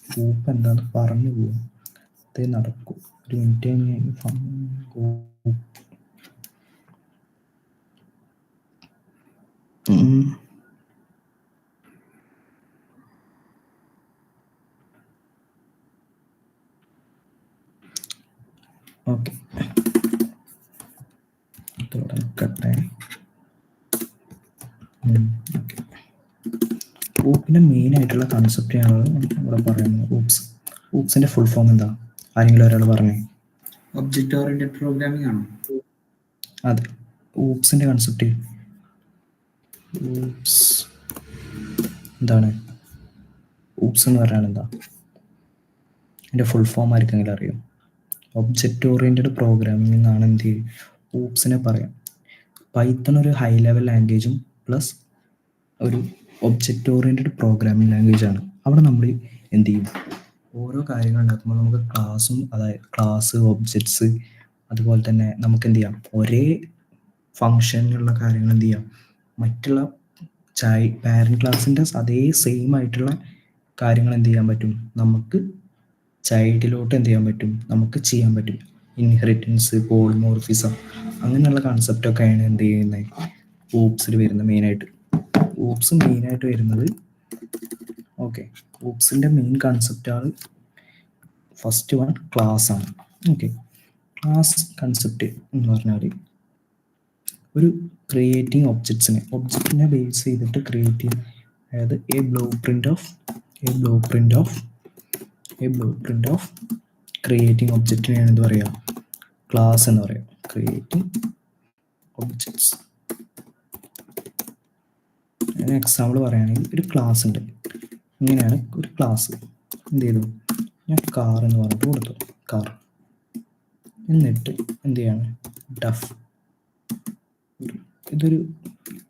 ഗ്രൂപ്പ് എന്താന്ന് പറഞ്ഞു പോകും, അതേ നടക്കും. ഒരു മിനിറ്റ് ഓക്കെ തുടങ്ങട്ടെ. ഓക്കെ, ഊപ്പിൻ്റെ മെയിൻ ആയിട്ടുള്ള കൺസെപ്റ്റാണ് ഇവിടെ പറയുന്നത്. ഊപ്സിൻ്റെ ഫുൾ ഫോം എന്താ, ആരെങ്കിലും ഒരാൾ പറഞ്ഞേ? ഒബ്ജക്റ്റ് ഓറിയന്റഡ് പ്രോഗ്രാമിംഗ് ആണോ? അതെ, ഊപ്സിൻ്റെ കൺസെപ്റ്റ് എന്താണ്? ഊപ്സ് എന്ന് പറയുന്നത് എന്താ, എൻ്റെ ഫുൾ ഫോം ആർക്കെങ്കിലും അറിയാം? ഒബ്ജക്റ്റ് ഓറിയൻറ്റഡ് പ്രോഗ്രാമിംഗ് എന്നാണ് എന്ത് ഊപ്സിനെ പറയാം. പൈത്തൺ ഒരു ഹൈ ലെവൽ ലാംഗ്വേജും പ്ലസ് ഒരു ഒബ്ജക്റ്റ് ഓറിയൻറ്റഡ് പ്രോഗ്രാമിംഗ് ലാംഗ്വേജ് ആണ്. അവിടെ നമ്മൾ എന്ത് ചെയ്യും, ഓരോ കാര്യങ്ങൾ ഉണ്ടാക്കുമ്പോൾ നമുക്ക് അതായത് ക്ലാസ്, ഒബ്ജക്ട്സ്, അതുപോലെ തന്നെ നമുക്ക് എന്ത് ചെയ്യാം, ഒരേ ഫങ്ഷനിലുള്ള കാര്യങ്ങൾ എന്ത് ചെയ്യാം, മറ്റുള്ള പാരന്റ് ക്ലാസ്സിൻ്റെ അതേ സെയിം ആയിട്ടുള്ള കാര്യങ്ങൾ എന്ത് ചെയ്യാൻ പറ്റും, നമുക്ക് ചൈൽഡിലോട്ട് എന്ത് ചെയ്യാൻ പറ്റും, നമുക്ക് ചെയ്യാൻ പറ്റും. ഇൻഹെറിറ്റൻസ്, പോളിമോർഫിസം, അങ്ങനെയുള്ള കൺസെപ്റ്റൊക്കെയാണ് എന്ത് ചെയ്യുന്നത്, ഊപ്സിൽ വരുന്നത് മെയിനായിട്ട്. ഊപ്സ് മെയിനായിട്ട് വരുന്നത്, ഓക്കെ, ഊപ്സിൻ്റെ മെയിൻ കൺസെപ്റ്റാണ് ഫസ്റ്റ് വൺ ക്ലാസ് ആണ്. ഓക്കെ, ക്ലാസ് കൺസെപ്റ്റ് എന്ന് പറഞ്ഞാൽ ഒരു ക്രിയേറ്റിംഗ് ഒബ്ജക്റ്റിനെ ബേസ് ചെയ്തിട്ട് ക്രിയേറ്റ് ചെയ്യും. അതായത് a blueprint of creating ഒബ്ജക്റ്റിനെയാണ് എന്ത് പറയുക, ക്ലാസ് എന്ന് പറയുക. Creating objects. എക്സാമ്പിൾ പറയുകയാണെങ്കിൽ ഒരു ക്ലാസ് ഉണ്ട്, ഇങ്ങനെയാണ് ഒരു ക്ലാസ്. എന്ത് ചെയ്തു, ഞാൻ കാർ എന്ന് പറഞ്ഞിട്ട് കൊടുത്തു, കാർ. എന്നിട്ട് എന്ത് ചെയ്യാണ്, ഡഫ്, ഇതൊരു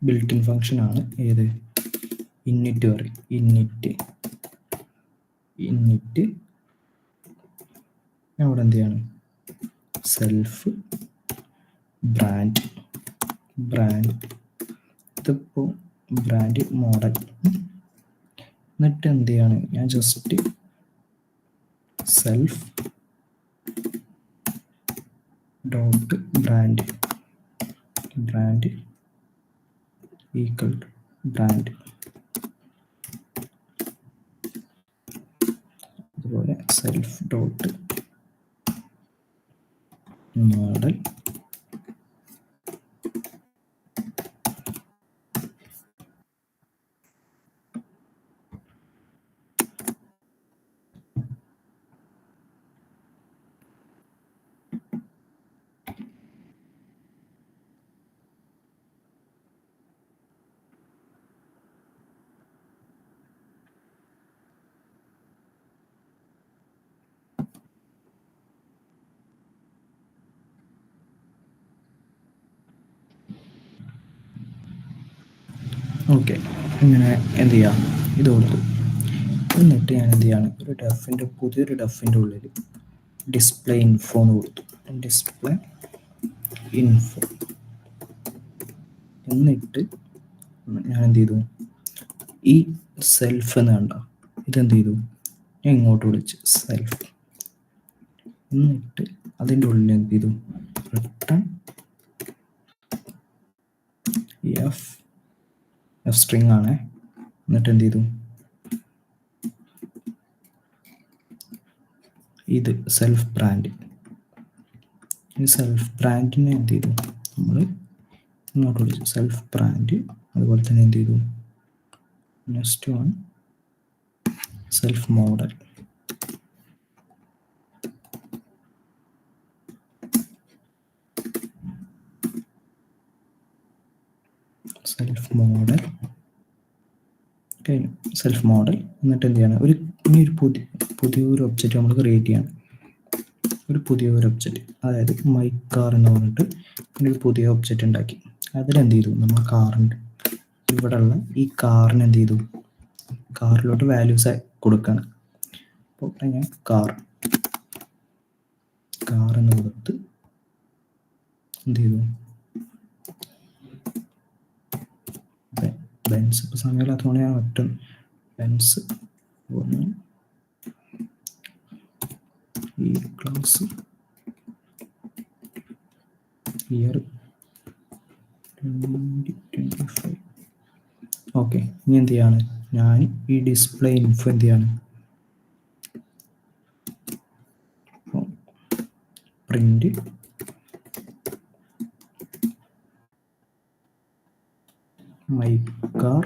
ബിൽറ്റ് ഇൻ ഫങ്ഷൻ ആണ്. ഏത്, ഇന്നിറ്റ് പറയും, ഇന്നിറ്റ് അവിടെ എന്ത് ചെയ്യാണ്, സെൽഫ് ബ്രാൻഡ്, ഇതിപ്പോൾ ബ്രാൻഡ് മോഡൽ. എന്നിട്ട് എന്ത് ചെയ്യാണ്, ഞാൻ just self dot brand equal to brand. അതുപോലെ സെൽഫ് ഡോട്ട് മോഡൽ ഓക്കെ, ഇങ്ങനെ എന്ത് ചെയ്യാം, ഇത് കൊടുത്തു. എന്നിട്ട് ഞാൻ എന്ത് ചെയ്യാണ്, ഒരു ഡെഫിൻ്റെ പുതിയൊരു ഡെഫിൻ്റെ ഉള്ളിൽ ഡിസ്പ്ലേ ഇൻഫോ എന്ന് കൊടുത്തു. Display info. എന്നിട്ട് ഞാൻ എന്ത് ചെയ്തു, ഈ സെൽഫ് എന്ന് കണ്ട ഇതെന്ത് ചെയ്തു, ഞാൻ ഇങ്ങോട്ട് വിളിച്ച് സെൽഫ്. എന്നിട്ട് അതിൻ്റെ ഉള്ളിൽ എന്ത് ചെയ്തു, റിട്ടേൺ എഫ് സ്ട്രിങ് ആണ്. എന്നിട്ട് എന്ത് ചെയ്തു, ഇത് സെൽഫ് ബ്രാൻഡ്. ഈ സെൽഫ് ബ്രാൻഡിനെ എന്ത് ചെയ്തു, നമ്മൾ ഇങ്ങോട്ട് വിളിച്ചു സെൽഫ് ബ്രാൻഡ്. അതുപോലെ തന്നെ എന്ത് ചെയ്തു, next one self model. Self model കഴിഞ്ഞു. Self model. എന്നിട്ട് എന്ത് ചെയ്യണം, ഇനി ഒരു പുതിയൊരു ഒബ്ജക്റ്റ് നമ്മൾ ക്രിയേറ്റ് ചെയ്യണം. ഒരു പുതിയൊരു ഒബ്ജക്റ്റ്, അതായത് മൈ കാർ എന്ന് പറഞ്ഞിട്ട് ഒരു പുതിയ ഒബ്ജക്റ്റ് ഉണ്ടാക്കി. അതിലെന്ത് ചെയ്തു, നമ്മൾ കാറിൻ്റെ ഇവിടെയുള്ള ഈ കാറിന് എന്ത് ചെയ്തു, കാറിലോട്ട് വാല്യൂസ് കൊടുക്കണം. അപ്പോൾ ഞാൻ കാർ എന്ന് കൊടുത്ത് എന്ത് ചെയ്തു, ബെൻസ്. ഇപ്പോൾ സമയമില്ലാത്തതുകൊണ്ട് ഞാൻ ഒറ്റ ബെൻസ് ഈ ക്ലാസ് ഇയർ 2025. ഓക്കെ, ഇനി എന്ത് ചെയ്യാണ്, ഞാൻ ഈ ഡിസ്പ്ലേ ഇൻഫോ എന്ത് ചെയ്യാണ്, print my car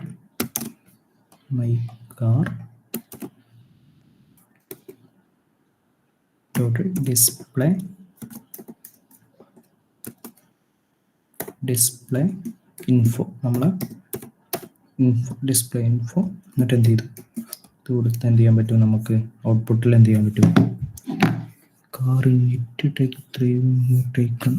dot display info. നമ്മൾ ഡിസ്പ്ലേ ഇൻഫോ. എന്നിട്ട് എന്ത് ചെയ്തു, ഇത് കൊടുത്ത് എന്ത് ചെയ്യാൻ പറ്റും, നമുക്ക് ഔട്ട്പുട്ടിൽ എന്ത് ചെയ്യാൻ പറ്റും, കാർ ടേക്കൺ.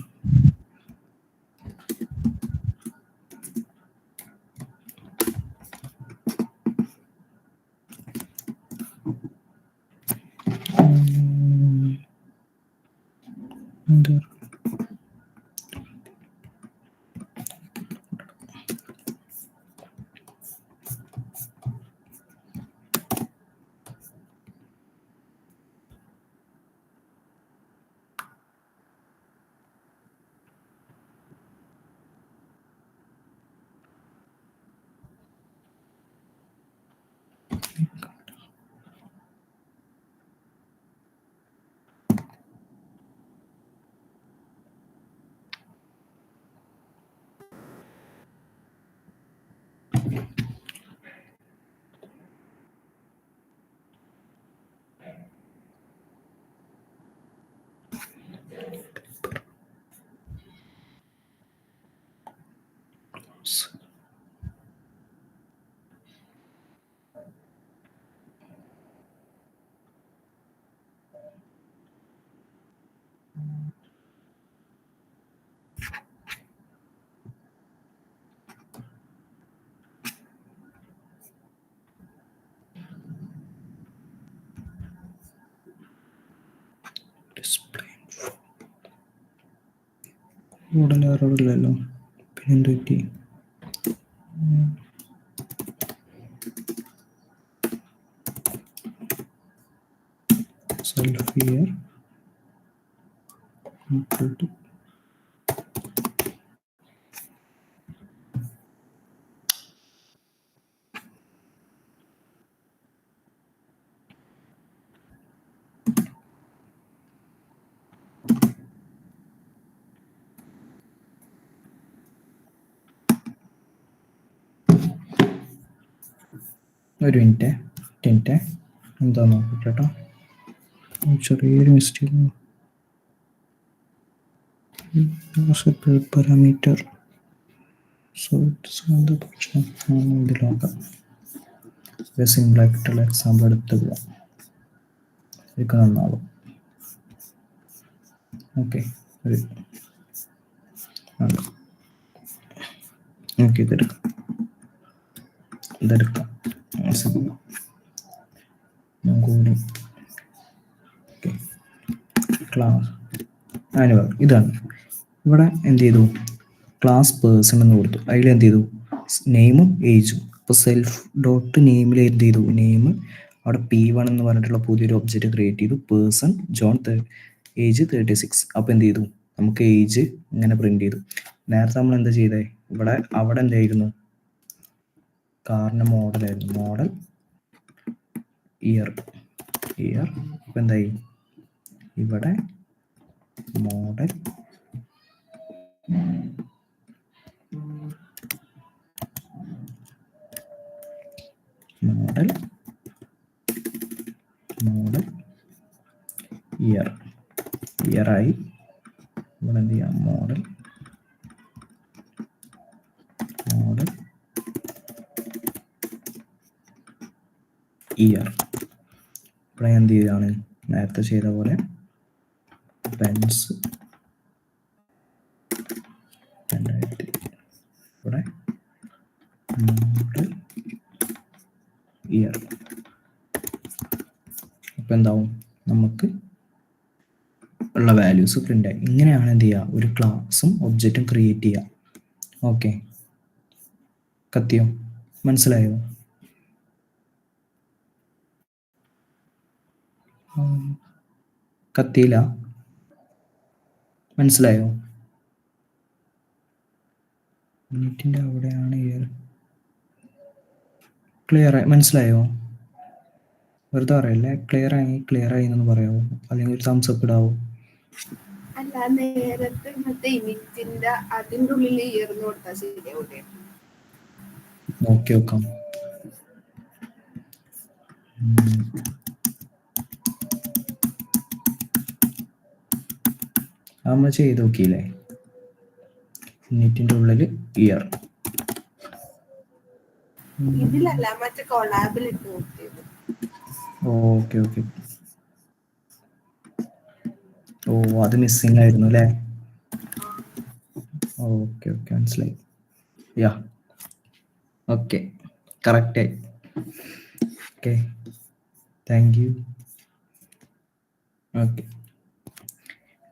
ഉടനെ അറിവില്ലല്ലോ, പിന്നെന്ത് പറ്റി, സെൽഫ് ഇയർ ഒരു മിനിറ്റ് എന്താ നോക്കട്ടെ കേട്ടോ, ചെറിയൊരു മിസ്റ്റേക്ക്. പാരാമീറ്റർ പ്രശ്നം ഇതിൽ നോക്കാം. സിമ്പിളായിട്ടുള്ള എക്സാമ്പിൾ എടുത്ത് പോവാം, ഇതൊക്കെ നന്നാവും. ഓക്കെ, നമുക്ക് ഇതെടുക്കാം. ഇതെടുക്കാം കൂടി ക്ലാസ് ആനുവൽ. ഇതാണ് ഇവിടെ എന്ത് ചെയ്തു, ക്ലാസ് പേഴ്സൺ എന്ന് കൊടുത്തു. അതിൽ എന്ത് ചെയ്തു, നെയിമും ഏജും. അപ്പോൾ സെൽഫ് ഡോട്ട് നെയിമിൽ എന്ത് ചെയ്തു, നെയിം അവിടെ P1 എന്ന് പറഞ്ഞിട്ടുള്ള പുതിയൊരു ഒബ്ജക്റ്റ് ക്രിയേറ്റ് ചെയ്തു. Person John, age 36. അപ്പോൾ എന്ത് ചെയ്തു, നമുക്ക് ഏജ് ഇങ്ങനെ പ്രിന്റ് ചെയ്തു. നേരത്തെ നമ്മൾ എന്താ ചെയ്തേ, അവിടെ എന്തായിരുന്നു, കാറിൻ്റെ മോഡലായിരുന്നു, മോഡൽ ഇയർ. അപ്പോൾ എന്തായി, ഇവിടെ മോഡൽ ഇയറായി. ഇവിടെ എന്ത് ചെയ്യാം, മോഡൽ ഇയർ. ഇവിടെ എന്ത് ചെയ്താണ്, നേരത്തെ ചെയ്ത പോലെ പെൻസ് 2000. ഇവിടെ മോഡൽ ഇയർ. അപ്പോൾ എന്താവും, നമുക്ക് ഉള്ള വാല്യൂസ് പ്രിൻ്റ് ആയി. ഇങ്ങനെയാണ് എന്ത് ചെയ്യുക, ഒരു ക്ലാസ്സും ഒബ്ജക്റ്റും ക്രിയേറ്റ് ചെയ്യുക. ഓക്കെ, കത്തിയോ, മനസ്സിലായോ? കത്തിയില്ല, മനസ്സിലായോ? മിനിറ്റിൻ്റെ അവിടെയാണ് ഇയർ. ക്ലിയർ ആയി, മനസ്സിലായോ? വെറുതെ പറയല്ലേ, ക്ലിയർ ആയി എന്നൊന്ന് പറയാമോ, അല്ലെങ്കിൽ ഒരു തംസ് അപ്പ് ഇടാവോ? അല്ല, നേരത്തെ മറ്റേ ഇമിറ്റിന്റെ അതിൻ്റെ ഉള്ളിൽ ഇയർന്ന് കൊടുത്താൽ ശരിയാവൂലേ? നോക്കി നോക്കാം. നമ്മൾ ചെയ്ത് നോക്കിയില്ലേ, നെറ്റിന്റെ ഉള്ളിൽ ഇയർ. ഇതിലല്ല, മറ്റേ കൊളാബിൽ ഇട്ട് നോക്കിയത്. ഓക്കെ. ഓ, അത് മിസ്സിംഗ് ആയിരുന്നു അല്ലേ? ഓക്കെ മനസ്സിലായി. യാ, ഓക്കെ, കറക്റ്റായി. Okay, thank you. ഓക്കെ,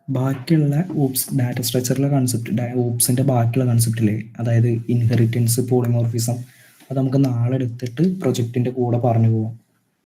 ബാക്കിയുള്ള ഓപ്സ് ഡാറ്റ സ്ട്രക്ചറിലെ കൺസെപ്റ്റ്, ഓപ്സിൻ്റെ ബാക്കിയുള്ള കൺസെപ്റ്റില്ലേ, അതായത് ഇൻഹെറിറ്റൻസ്, പോളിമോർഫിസം, അത് നമുക്ക് നാളെ എടുത്തിട്ട് പ്രൊജക്റ്റിൻ്റെ കൂടെ പറഞ്ഞു പോവാം.